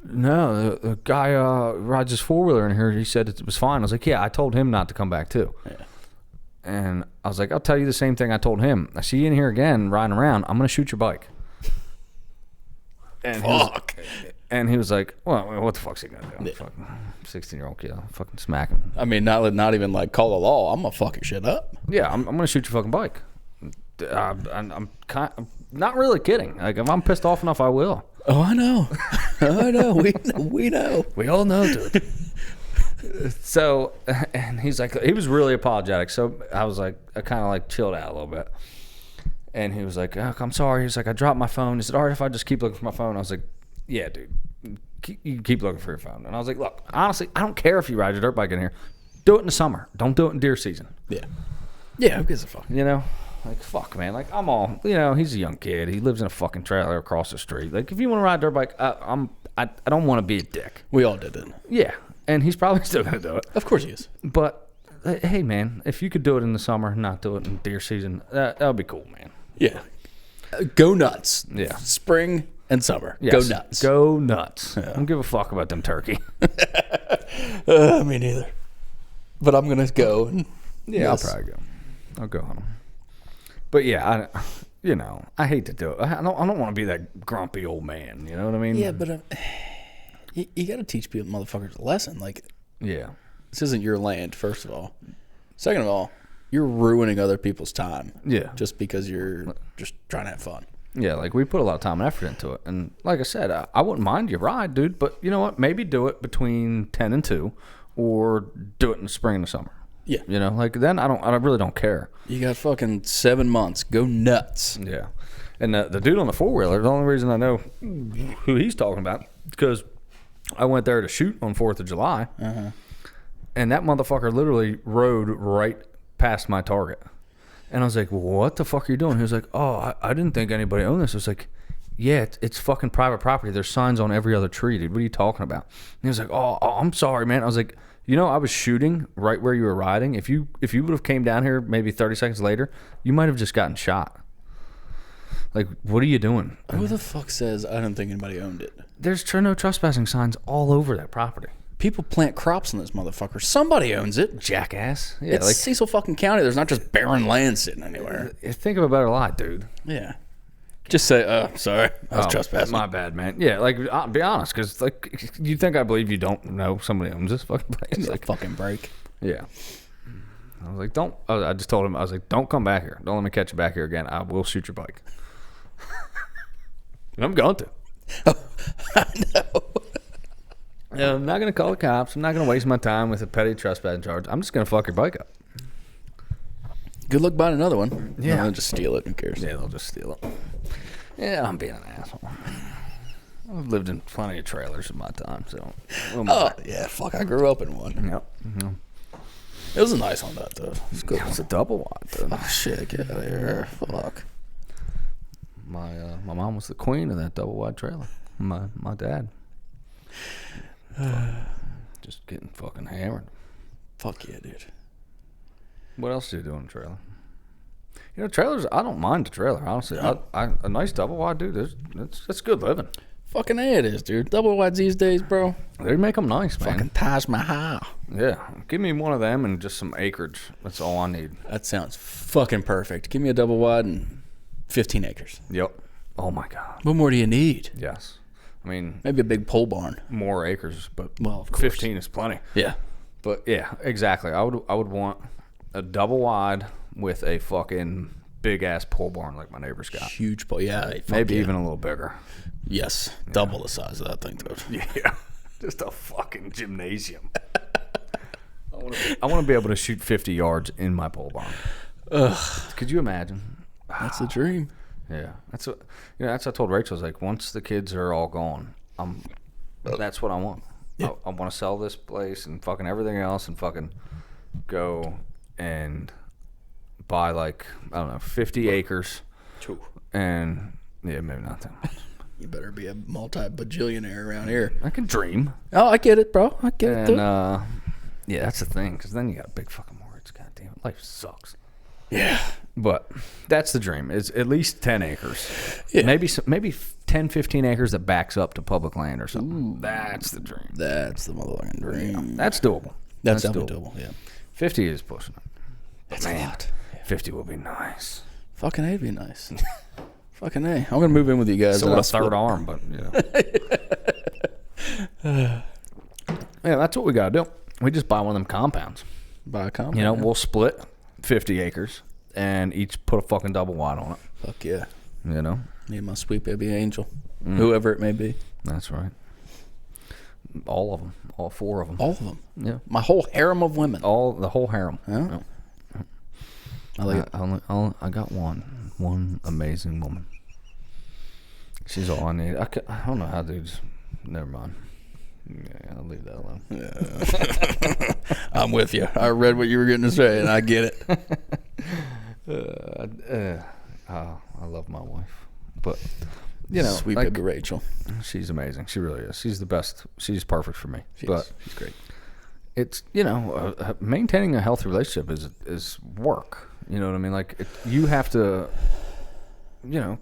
no, the guy rides his 4-wheeler in here. He said it was fine. I was like, yeah, I told him not to come back too. Yeah. And I was like, I'll tell you the same thing I told him. I see you in here again riding around. I'm going to shoot your bike. And Fuck. He was like, well, what the fuck's he going to do? Yeah. Fucking 16-year-old kid. I'll fucking smack him. I mean, not even like call the law. I'm gonna fuck your shit up. Yeah, I'm going to shoot your fucking bike. I'm not really kidding. Like, if I'm pissed off enough, I will. Oh, I know. I know. We know. We all know, dude. So, and he's like, he was really apologetic. So I was like, I kind of like chilled out a little bit. And he was like, oh, I'm sorry. He's like, I dropped my phone. He said, all right, if I just keep looking for my phone. I was like, yeah, dude, you keep looking for your phone. And I was like, look, honestly, I don't care if you ride your dirt bike in here. Do it in the summer. Don't do it in deer season. Yeah. Yeah, who gives a fuck? You know? Like, fuck, man. Like, I'm all, he's a young kid. He lives in a fucking trailer across the street. Like, if you want to ride a dirt bike, I don't want to be a dick. We all did it. Yeah. And he's probably still going to do it. Of course he is. But, hey, man, if you could do it in the summer, not do it in deer season, that would be cool, man. Yeah. Go nuts. Yeah. Spring and summer. Yes. Go nuts. Go nuts. Yeah. I don't give a fuck about them turkey. Me neither. But I'm going to go. Yeah, yes. I'll probably go. I'll go on them. But, yeah, I hate to do it. I don't want to be that grumpy old man. You know what I mean? Yeah, but you got to teach people, motherfuckers, a lesson. Like, yeah, this isn't your land, first of all. Second of all, you're ruining other people's time. Yeah. Just because you're just trying to have fun. Yeah, like, we put a lot of time and effort into it. And like I said, I wouldn't mind you ride, dude. But you know what? Maybe do it between 10 and 2 or do it in the spring and the summer. Yeah. You know, like, then I really don't care. You got fucking 7 months. Go nuts. Yeah. And the dude on the 4-wheeler, the only reason I know who he's talking about is because I went there to shoot on 4th of July. Uh-huh. And that motherfucker literally rode right past my target. And I was like, well, what the fuck are you doing? He was like, oh, I didn't think anybody owned this. I was like, yeah, it's fucking private property. There's signs on every other tree, dude. What are you talking about? And he was like, oh, I'm sorry, man. I was like, I was shooting right where you were riding. If you would have came down here maybe 30 seconds later, you might have just gotten shot. Like, what are you doing? Who the fuck says I don't think anybody owned it? There's no trespassing signs all over that property. People plant crops in this motherfucker. Somebody owns it. Jackass. Yeah, it's like Cecil fucking County. There's not just barren land sitting anywhere. Think of a better lot, dude. Yeah. Just say, sorry, I was trespassing. My bad, man. Yeah, like, I'll be honest, because, like, you think I believe you don't know somebody owns this fucking place? Like, fucking break. Yeah. I was like, I just told him, I was like, don't come back here. Don't let me catch you back here again. I will shoot your bike. And I'm going to. I know. Yeah, I'm not going to call the cops. I'm not going to waste my time with a petty trespassing charge. I'm just going to fuck your bike up. Good luck buying another one. Yeah. No, they'll just steal it. Who cares? Yeah, they'll just steal it. Yeah, I'm being an asshole. I've lived in plenty of trailers in my time, so. Yeah, fuck. I grew up in one. Yep. Mm-hmm. It was a nice one, though. It's good. It was a double wide, dude. Oh, shit. Get out of here. Fuck. My mom was the queen of that double wide trailer. My dad. Just getting fucking hammered. Fuck yeah, dude. What else do you do in a trailer? Trailers, I don't mind the trailer, honestly. A nice double wide, dude, that's good living. Fucking A it is, dude. Double wides these days, bro. They make them nice, man. Fucking Taj Mahal. Yeah. Give me one of them and just some acreage. That's all I need. That sounds fucking perfect. Give me a double wide and 15 acres. Yep. Oh, my God. What more do you need? Yes. I mean, maybe a big pole barn. More acres, but of course. 15 is plenty. Yeah. But, yeah, exactly. I would want a double wide with a fucking big-ass pole barn like my neighbor's got. Huge pole. Yeah. Maybe even a little bigger. Yes. Yeah. Double the size of that thing, dude. Yeah. Just a fucking gymnasium. I want to be able to shoot 50 yards in my pole barn. Ugh. Could you imagine? That's a dream. Yeah. That's what I told Rachel. I was like, once the kids are all gone, that's what I want. Yeah. I want to sell this place and fucking everything else and fucking go and buy, like, I don't know, 50 acres. True. And, yeah, maybe not that much. You better be a multi-bajillionaire around here. I can dream. Oh, I get it, bro. I get it. And, yeah, that's the thing, because then you got a big fucking mortgage. God damn it. Life sucks. Yeah. But that's the dream, is at least 10 acres. Yeah. Maybe 10, 15 acres that backs up to public land or something. Ooh, that's the dream. That's the motherfucking dream. Yeah, that's doable. That's definitely doable, yeah. 50 is pushing it. That's a lot. 50 will be nice. Fucking A would be nice. Fucking A. I'm going to move in with you guys. So a third arm, but, yeah, that's what we got to do. We just buy one of them compounds. Buy a compound. We'll split 50 acres and each put a fucking double wide on it. Fuck yeah. Me and my sweet baby angel. Whoever it may be. That's right. All of them. All 4 of them. All of them. Yeah. My whole harem of women. The whole harem. Yeah. Yeah. I like it. I got one amazing woman. She's all I need. I don't know how dudes. Never mind. Yeah, I'll leave that alone. Yeah. I'm with you. I read what you were getting to say, and I get it. I love my wife, but sweet baby Rachel. She's amazing. She really is. She's the best. She's perfect for me. She's great. It's maintaining a healthy relationship is work. You know what I mean? Like you have to,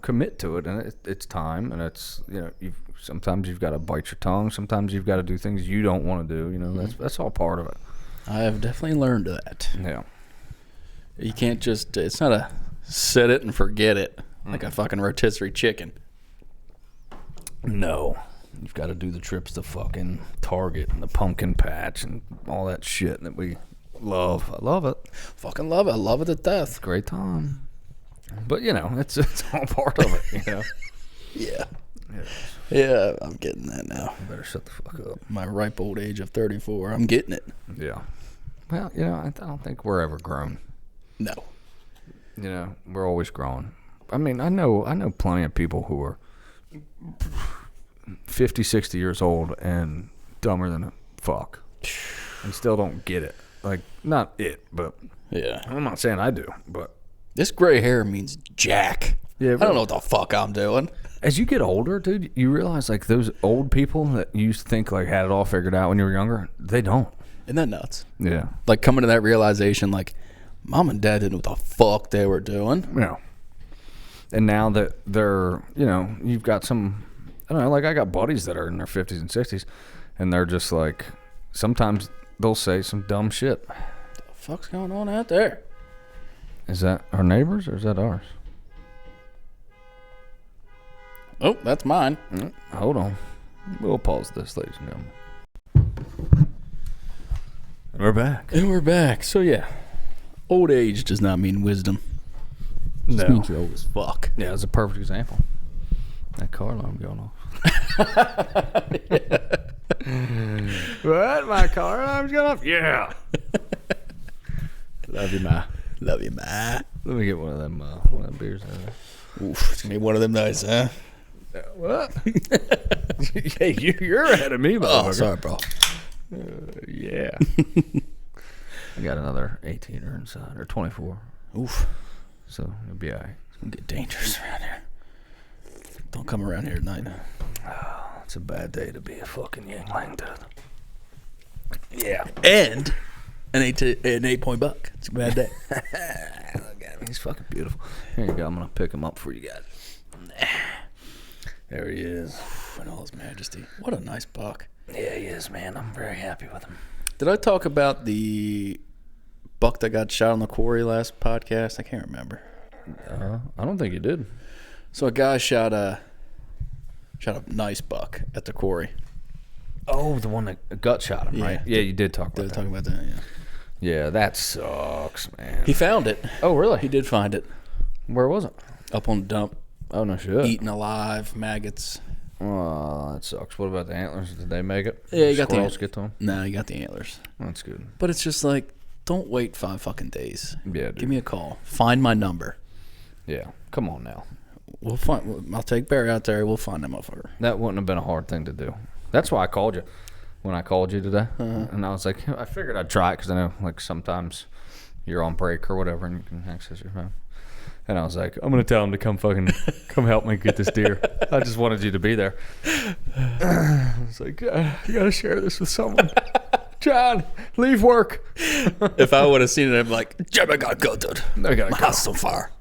commit to it, and it's time, and it's sometimes you've got to bite your tongue. Sometimes you've got to do things you don't want to do. That's all part of it. I have definitely learned that. Yeah. You can't just. It's not a set it and forget it like a fucking rotisserie chicken. No. You've got to do the trips to fucking Target and the pumpkin patch and all that shit that we love. I love it. Fucking love it. I love it to death. It's a great time. But, it's all part of it, Yeah. Yeah, I'm getting that now. You better shut the fuck up. My ripe old age of 34, I'm getting it. Yeah. Well, I don't think we're ever grown. No. We're always growing. I mean, I know plenty of people who are 50, 60 years old and dumber than a fuck and still don't get it. Like, not it, but yeah. I'm not saying I do, but this gray hair means jack. Yeah, I don't know what the fuck I'm doing. As you get older, dude, you realize like those old people that you used to think like had it all figured out when you were younger, they don't. Isn't that nuts? Yeah. Like coming to that realization, like mom and dad didn't know what the fuck they were doing. Yeah. And now that they're, you've got some, I don't know, like I got buddies that are in their 50s and 60s, and they're just like, sometimes they'll say some dumb shit. What the fuck's going on out there? Is that our neighbors or is that ours? Oh, that's mine. Hold on. We'll pause this, ladies and gentlemen. And we're back. So, yeah. Old age does not mean wisdom. It just means you're old as fuck. Yeah, it's a perfect example. That car alarm going off. What? My car alarm's going off? Yeah. Love you, Ma. Love you, Ma. Let me get one of them beers out of there. Oof, it's going to be one of them nights, huh? What? Hey, you're ahead of me, motherfucker. Oh, sorry, bro. Yeah. I got another 18er inside, or 24. Oof. So it'll be all right. It's going to get dangerous around here. Don't come around here at night. Oh, it's a bad day to be a fucking Yingling, dude. Yeah. And an 8-point buck. It's a bad day. Look at him. He's fucking beautiful. Here you go. I'm going to pick him up for you guys. There he is. In all his majesty. What a nice buck. Yeah, he is, man. I'm very happy with him. Did I talk about the buck that got shot on the quarry last podcast? I can't remember. I don't think you did. So a guy shot a nice buck at the quarry. Oh, the one that gut shot him, right? Yeah, you did talk about that. Did I talk about that? Yeah. Yeah, that sucks, man. He found it. Oh, really? He did find it. Where was it? Up on the dump. Oh, no shit. Eaten alive, maggots. Oh, that sucks. What about the antlers? Did they make it? Yeah, you got the squirrels get to them? No, you got the antlers. That's good. But it's just like, don't wait 5 fucking days. Yeah, dude. Give me a call. Find my number. Yeah, come on now. We'll find. I'll take Barry out there. We'll find that motherfucker. That wouldn't have been a hard thing to do. That's why I called you when I called you today. And I was like, I figured I'd try it because I know like sometimes you're on break or whatever and you can access your phone. And I was like, I'm going to tell him to come help me get this deer. I just wanted you to be there. I was like, you got to share this with someone. John, leave work. If I would have seen it, I'd be like, Jimmy got to go, dude. I got to My go. house is on fire.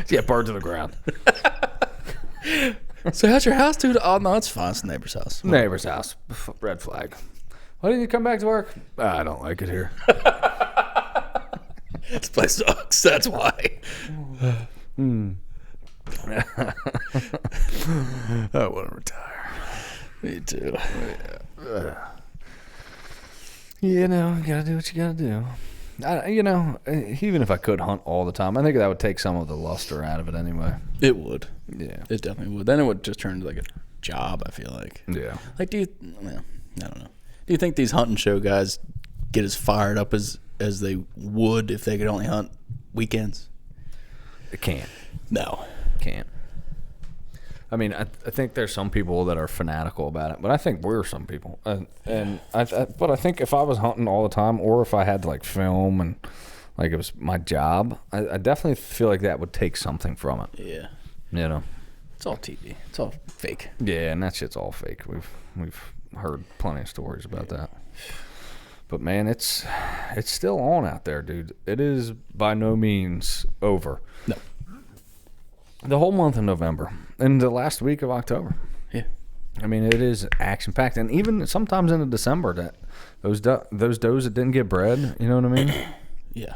Yeah, bird to the ground. So how's your house, dude? Oh, no, it's fine. It's the neighbor's house. Neighbor's house. Red flag. Why didn't you come back to work? I don't like it here. This place sucks. That's why. I want to retire. Me too. You know, you gotta do what you gotta do. Even if I could hunt all the time, I think that would take some of the luster out of it anyway. It would. Yeah. It definitely would. Then it would just turn into like a job, I feel like. Yeah. Like, I don't know. Do you think these hunting show guys get as fired up as they would if they could only hunt weekends? It can't. No. Can't. I mean, I think there's some people that are fanatical about it, but I think we're some people. But I think if I was hunting all the time, or if I had to like film and like it was my job, I definitely feel like that would take something from it. Yeah. You know, it's all TV. It's all fake. Yeah, and that shit's all fake. We've heard plenty of stories about that. But man, it's still on out there, dude. It is by no means over. No. The whole month of November and the last week of October. Yeah. I mean, it is action packed, and even sometimes into December, that those does that didn't get bred. You know what I mean? Yeah.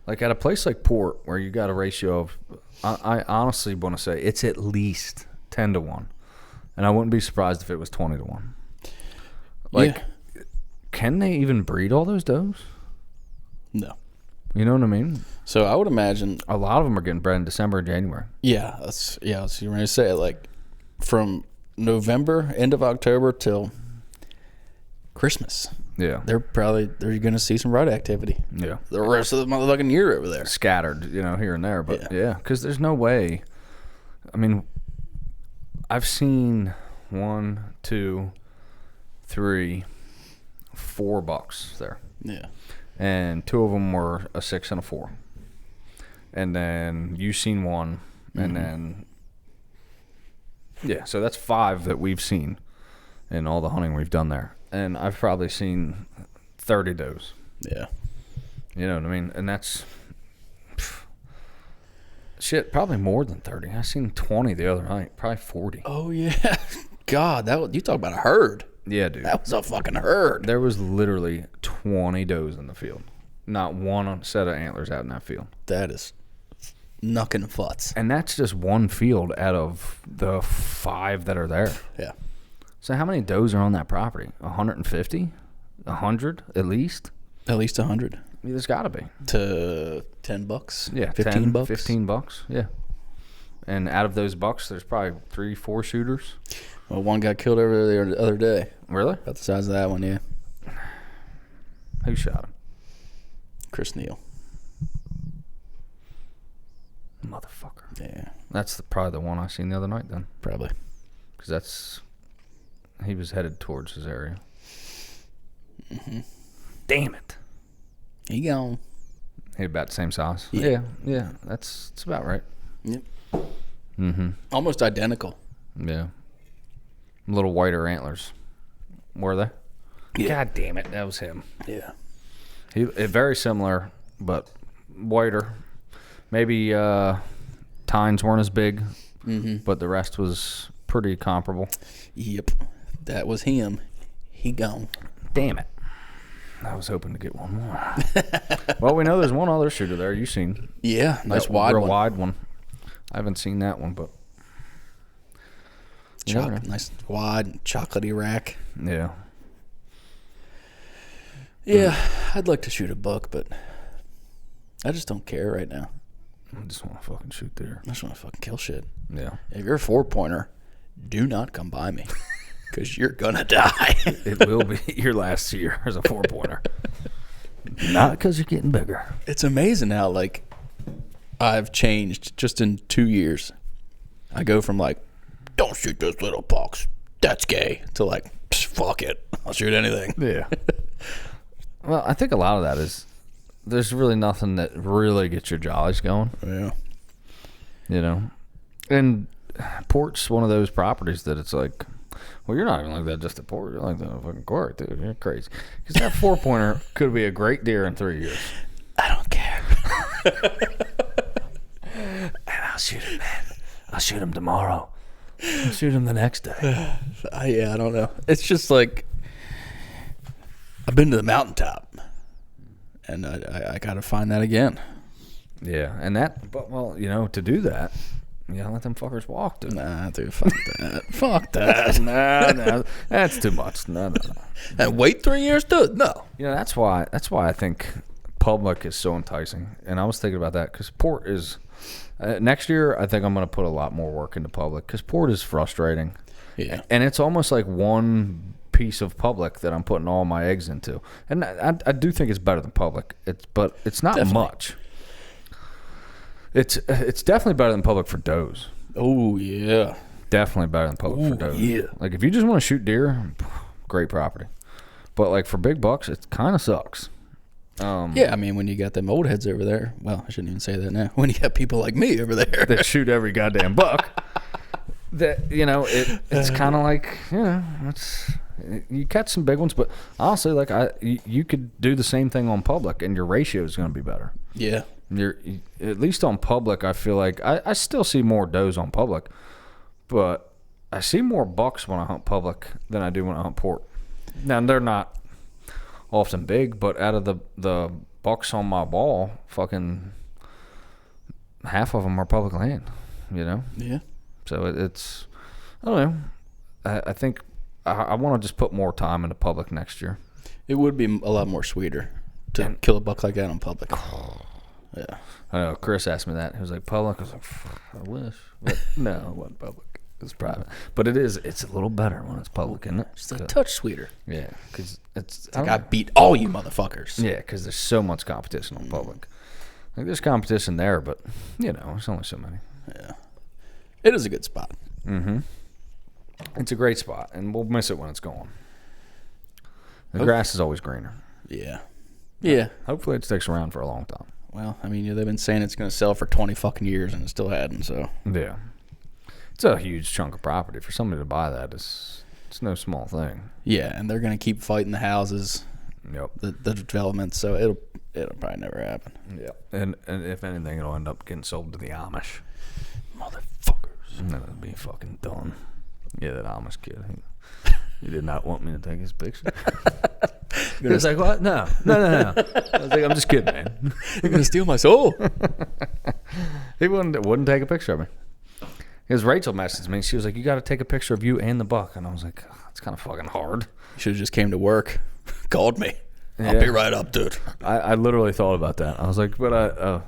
Like at a place like Port, where you got a ratio of, I honestly want to say it's at least 10-1, and I wouldn't be surprised if it was 20-1. Like, can they even breed all those does? No. You know what I mean? So I would imagine a lot of them are getting bred in December and January. Yeah, that's you were going to say, like, from November, end of October till Christmas. Yeah, they're going to see some rut activity. Yeah, the rest of the motherfucking year over there, scattered, here and there. But yeah, because there's no way. I mean, I've seen 1, 2, 3, 4 bucks there. Yeah. And 2 of them were a 6 and a 4. And then you seen 1, and then so that's 5 that we've seen in all the hunting we've done there. And I've probably seen 30 does. Yeah. You know what I mean? And that's shit, probably more than 30. I seen 20 the other night, probably 40. Oh yeah. God, you talk about a herd. Yeah, dude. That was a fucking herd. There was literally 20 does in the field. Not one set of antlers out in that field. That is knuckin' futz. And that's just one field out of the 5 that are there. Yeah. So how many does are on that property? 150? 100 at least? At least 100. There's got to be. To $10? Yeah. 15 bucks? 15 bucks, yeah. And out of those bucks, there's probably 3, 4 shooters. Well, one got killed over there the other day. Really? About the size of that one, yeah. Who shot him? Chris Neal. Motherfucker. Yeah. That's probably the one I seen the other night then. Probably. Because he was headed towards his area. Mm-hmm. Damn it. He gone. He about the same size. Yeah. Yeah. That's about right. Yep. Mm-hmm. Almost identical. Yeah. A little whiter antlers. Were they? Yeah. God damn it. That was him. Yeah. Very similar, but whiter. Maybe tines weren't as big, but the rest was pretty comparable. Yep. That was him. He gone. Damn it. I was hoping to get one more. Well, we know there's one other shooter there. You seen? Yeah. Nice wide real one. wide one. I haven't seen that one, but nice wide chocolatey rack. Yeah. Yeah, I'd like to shoot a buck, but I just don't care right now. I just want to fucking shoot there. I just want to fucking kill shit. Yeah. If you're a 4-pointer, do not come by me, because you're gonna die. It will be your last year as a 4-pointer. Not because you're getting bigger. It's amazing how, like, I've changed just in 2 years. I go from, like, don't shoot those little bucks, that's gay, to, like, fuck it, I'll shoot anything. Yeah. Well, I think a lot of that is there's really nothing that really gets your jollies going. Yeah. You know? And Port's one of those properties that it's like, well, you're not even like that just at Port. You're like that at fucking Court, dude. You're crazy. Because that 4-pointer could be a great deer in 3 years. I don't care. And I'll shoot him, man. I'll shoot him tomorrow. Shoot him the next day. I don't know. It's just like I've been to the mountaintop, and I got to find that again. Yeah, and that, but well, to do that, you gotta let them fuckers walk, dude. Nah, dude, fuck that. Fuck that. Nah, that's too much. No. And wait 3 years, dude? No. That's why I think public is so enticing. And I was thinking about that because port is next year. I think I'm going to put a lot more work into public because port is frustrating. Yeah, and it's almost like one piece of public that I'm putting all my eggs into. And I do think it's better than public. But it's not Definitely. much. It's definitely better than public for does. Oh yeah. Definitely better than public for does. Yeah. Like if you just want to shoot deer, great property. But like for big bucks, it kind of sucks. Yeah, I mean, when you got them old heads over there, well, I shouldn't even say that now. When you got people like me over there that shoot every goddamn buck, that it's kind of like you catch some big ones, but honestly, like you could do the same thing on public, and your ratio is going to be better. Yeah. At least on public, I feel like I still see more does on public, but I see more bucks when I hunt public than I do when I hunt port. Now they're not often big, but out of the bucks on my wall, fucking half of them are public land. Yeah. So it's I don't know. I think I want to just put more time into public next year. It would be a lot more sweeter to kill a buck like that in public. Yeah. I know. Chris asked me that. He was like, public? I was like, I wish. But no, it wasn't public. It's private. But it's a little better when it's public, isn't it? Just a touch sweeter. Yeah, because it's like I beat all you motherfuckers. Yeah, because there's so much competition on public. Like there's competition there, but there's only so many. Yeah, it is a good spot. Mm-hmm. It's a great spot, and we'll miss it when it's gone. The grass is always greener. Yeah, yeah. Hopefully, it sticks around for a long time. Well, I mean, they've been saying it's going to sell for 20 fucking years, and it still hadn't. So yeah, it's a huge chunk of property for somebody to buy that. It's no small thing. Yeah, and they're going to keep fighting the houses. Yep. The development, so it'll probably never happen. Yep. And if anything, it'll end up getting sold to the Amish. Motherfuckers. And then it'll be fucking done. Yeah, that Amish kid. He did not want me to take his picture. He was like, what? No. I was like, I'm just kidding, man. You're going to steal my soul. He wouldn't take a picture of me. Because Rachel messaged me. She was like, you got to take a picture of you and the buck. And I was like, it's kind of fucking hard. You should have just came to work. Called me. I'll be right up, dude. I literally thought about that. I was like, but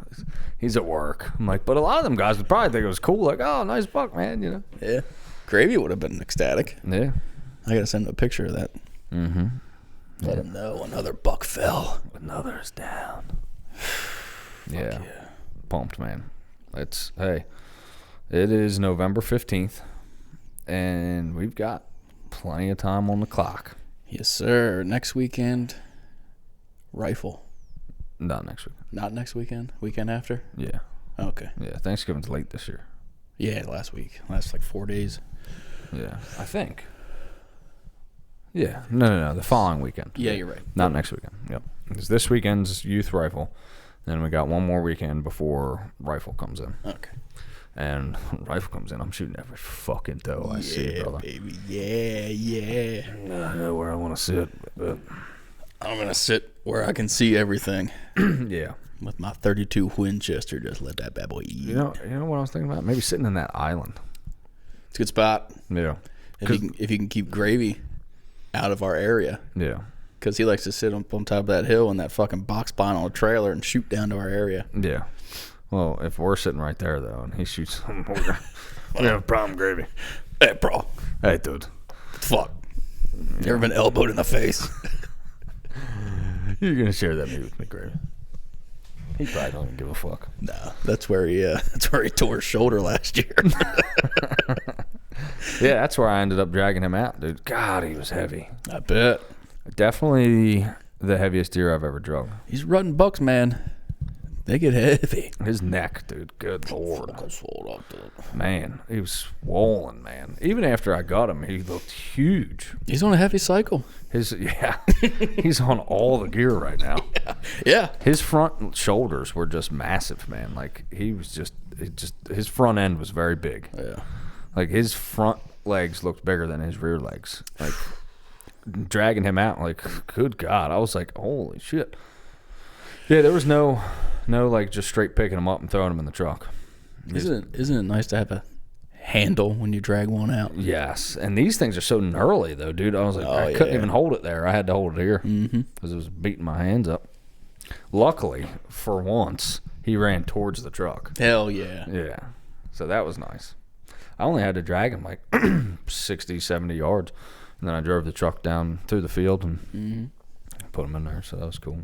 he's at work. I'm like, but a lot of them guys would probably think it was cool. Like, oh, nice buck, man, Yeah. Gravy would have been ecstatic. Yeah. I got to send him a picture of that. Mm-hmm. Let him know another buck fell. Another's down. Yeah. Pumped, man. It is November 15th, and we've got plenty of time on the clock. Yes, sir. Next weekend, rifle. Not next week. Not next weekend? Weekend after? Yeah. Okay. Yeah, Thanksgiving's late this year. Yeah, last week. Last like 4 days. Yeah, I think. Yeah. No. The following weekend. Yeah, you're right. Not next weekend. Yep. Because this weekend's youth rifle. Then we got one more weekend before rifle comes in. Okay. And rifle comes in, I'm shooting every fucking doe I see, brother. Baby. Yeah. I know where I want to sit, but I'm going to sit where I can see everything. yeah. With my 32 Winchester, just let that bad boy eat. You know what I was thinking about? Maybe sitting in that island. It's a good spot. Yeah. If you can keep Gravy out of our area. Yeah. Because he likes to sit on top of that hill in that fucking box blind on a trailer and shoot down to our area. Yeah. Well, if we're sitting right there, though, and he shoots something, we have a problem, Gravy. Hey, bro. Hey, dude. Fuck. You ever been elbowed in the face? You're going to share that with me, Gravy. He probably don't give a fuck. No, that's where he tore his shoulder last year. Yeah, that's where I ended up dragging him out, dude. God, he was heavy. I bet. Definitely the heaviest deer I've ever drug. These rutting bucks, man. They get heavy. His neck, dude. Good Lord. Man, he was swollen, man. Even after I got him, he looked huge. He's on a heavy cycle. He's on all the gear right now. Yeah. His front shoulders were just massive, man. Like he was just his front end was very big. Yeah. Like, his front legs looked bigger than his rear legs. Like, dragging him out, like, good God. I was like, holy shit. Yeah, there was no like, just straight picking him up and throwing him in the truck. Isn't it nice to have a handle when you drag one out? Yes. And these things are so gnarly, though, dude. I was like, I couldn't even hold it there. I had to hold it here because it was beating my hands up. Luckily, for once, he ran towards the truck. Hell yeah. Yeah. So that was nice. I only had to drag him like 60, 70 yards. And then I drove the truck down through the field and put him in there. So that was cool.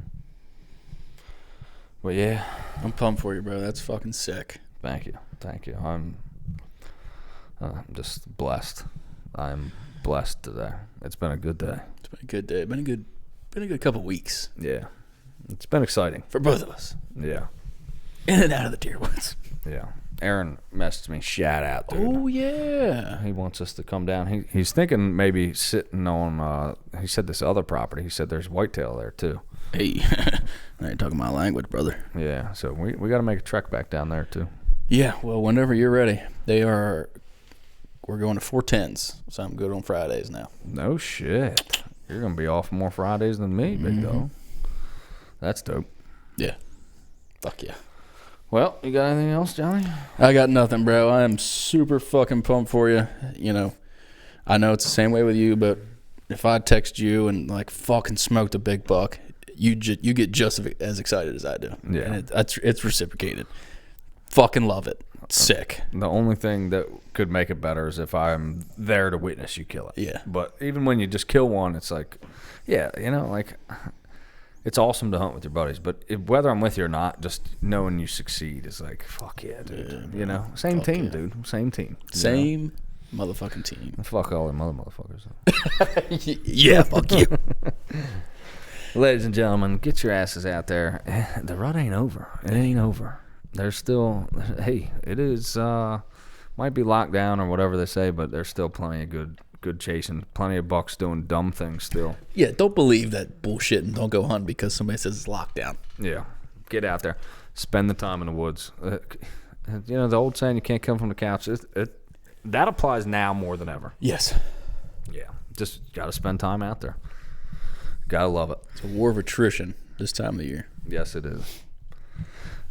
But yeah. I'm pumped for you, bro. That's fucking sick. Thank you. I'm just blessed. I'm blessed today. It's been a good day. It's been a good day. Been a good couple weeks. Yeah. It's been exciting. For both of us. Yeah. In and out of the deer woods. Yeah. Aaron messaged me, shout out, dude. Oh, yeah. He wants us to come down. He's thinking maybe sitting on, he said this other property. He said there's whitetail there, too. Hey, I ain't talking my language, brother. Yeah, so we got to make a trek back down there, too. Yeah, well, whenever you're ready. We're going to 410s, so I'm good on Fridays now. No shit. You're going to be off more Fridays than me, big dog. That's dope. Yeah. Fuck yeah. Well, you got anything else, Johnny? I got nothing, bro. I am super fucking pumped for you. You know, I know it's the same way with you, but if I text you and, like, fucking smoked a big buck, you get just as excited as I do. Yeah. And it's reciprocated. Fucking love it. Sick. The only thing that could make it better is if I'm there to witness you kill it. Yeah. But even when you just kill one, it's like, yeah, you know, like, it's awesome to hunt with your buddies. But whether I'm with you or not, just knowing you succeed is like, fuck yeah, dude. You know, same Fuck team, yeah. dude. Same team. Same motherfucking team. Fuck all them other motherfuckers. Yeah, fuck you. Ladies and gentlemen, get your asses out there. The rut ain't over. It ain't over. There's still, hey, it is, might be locked down or whatever they say, but there's still plenty of good chasing. Plenty of bucks doing dumb things still. Yeah, don't believe that bullshit and don't go hunt because somebody says it's locked down. Yeah. Get out there. Spend the time in the woods. You know, the old saying, you can't come from the couch. That applies now more than ever. Yes. Yeah. Just got to spend time out there. Got to love it. It's a war of attrition this time of the year. Yes, it is.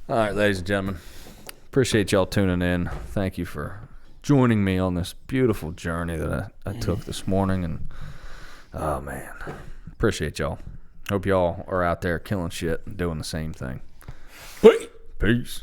All right, ladies and gentlemen. Appreciate y'all tuning in. Thank you for joining me on this beautiful journey that I took this morning. And, oh, man. Appreciate y'all. Hope y'all are out there killing shit and doing the same thing. Peace.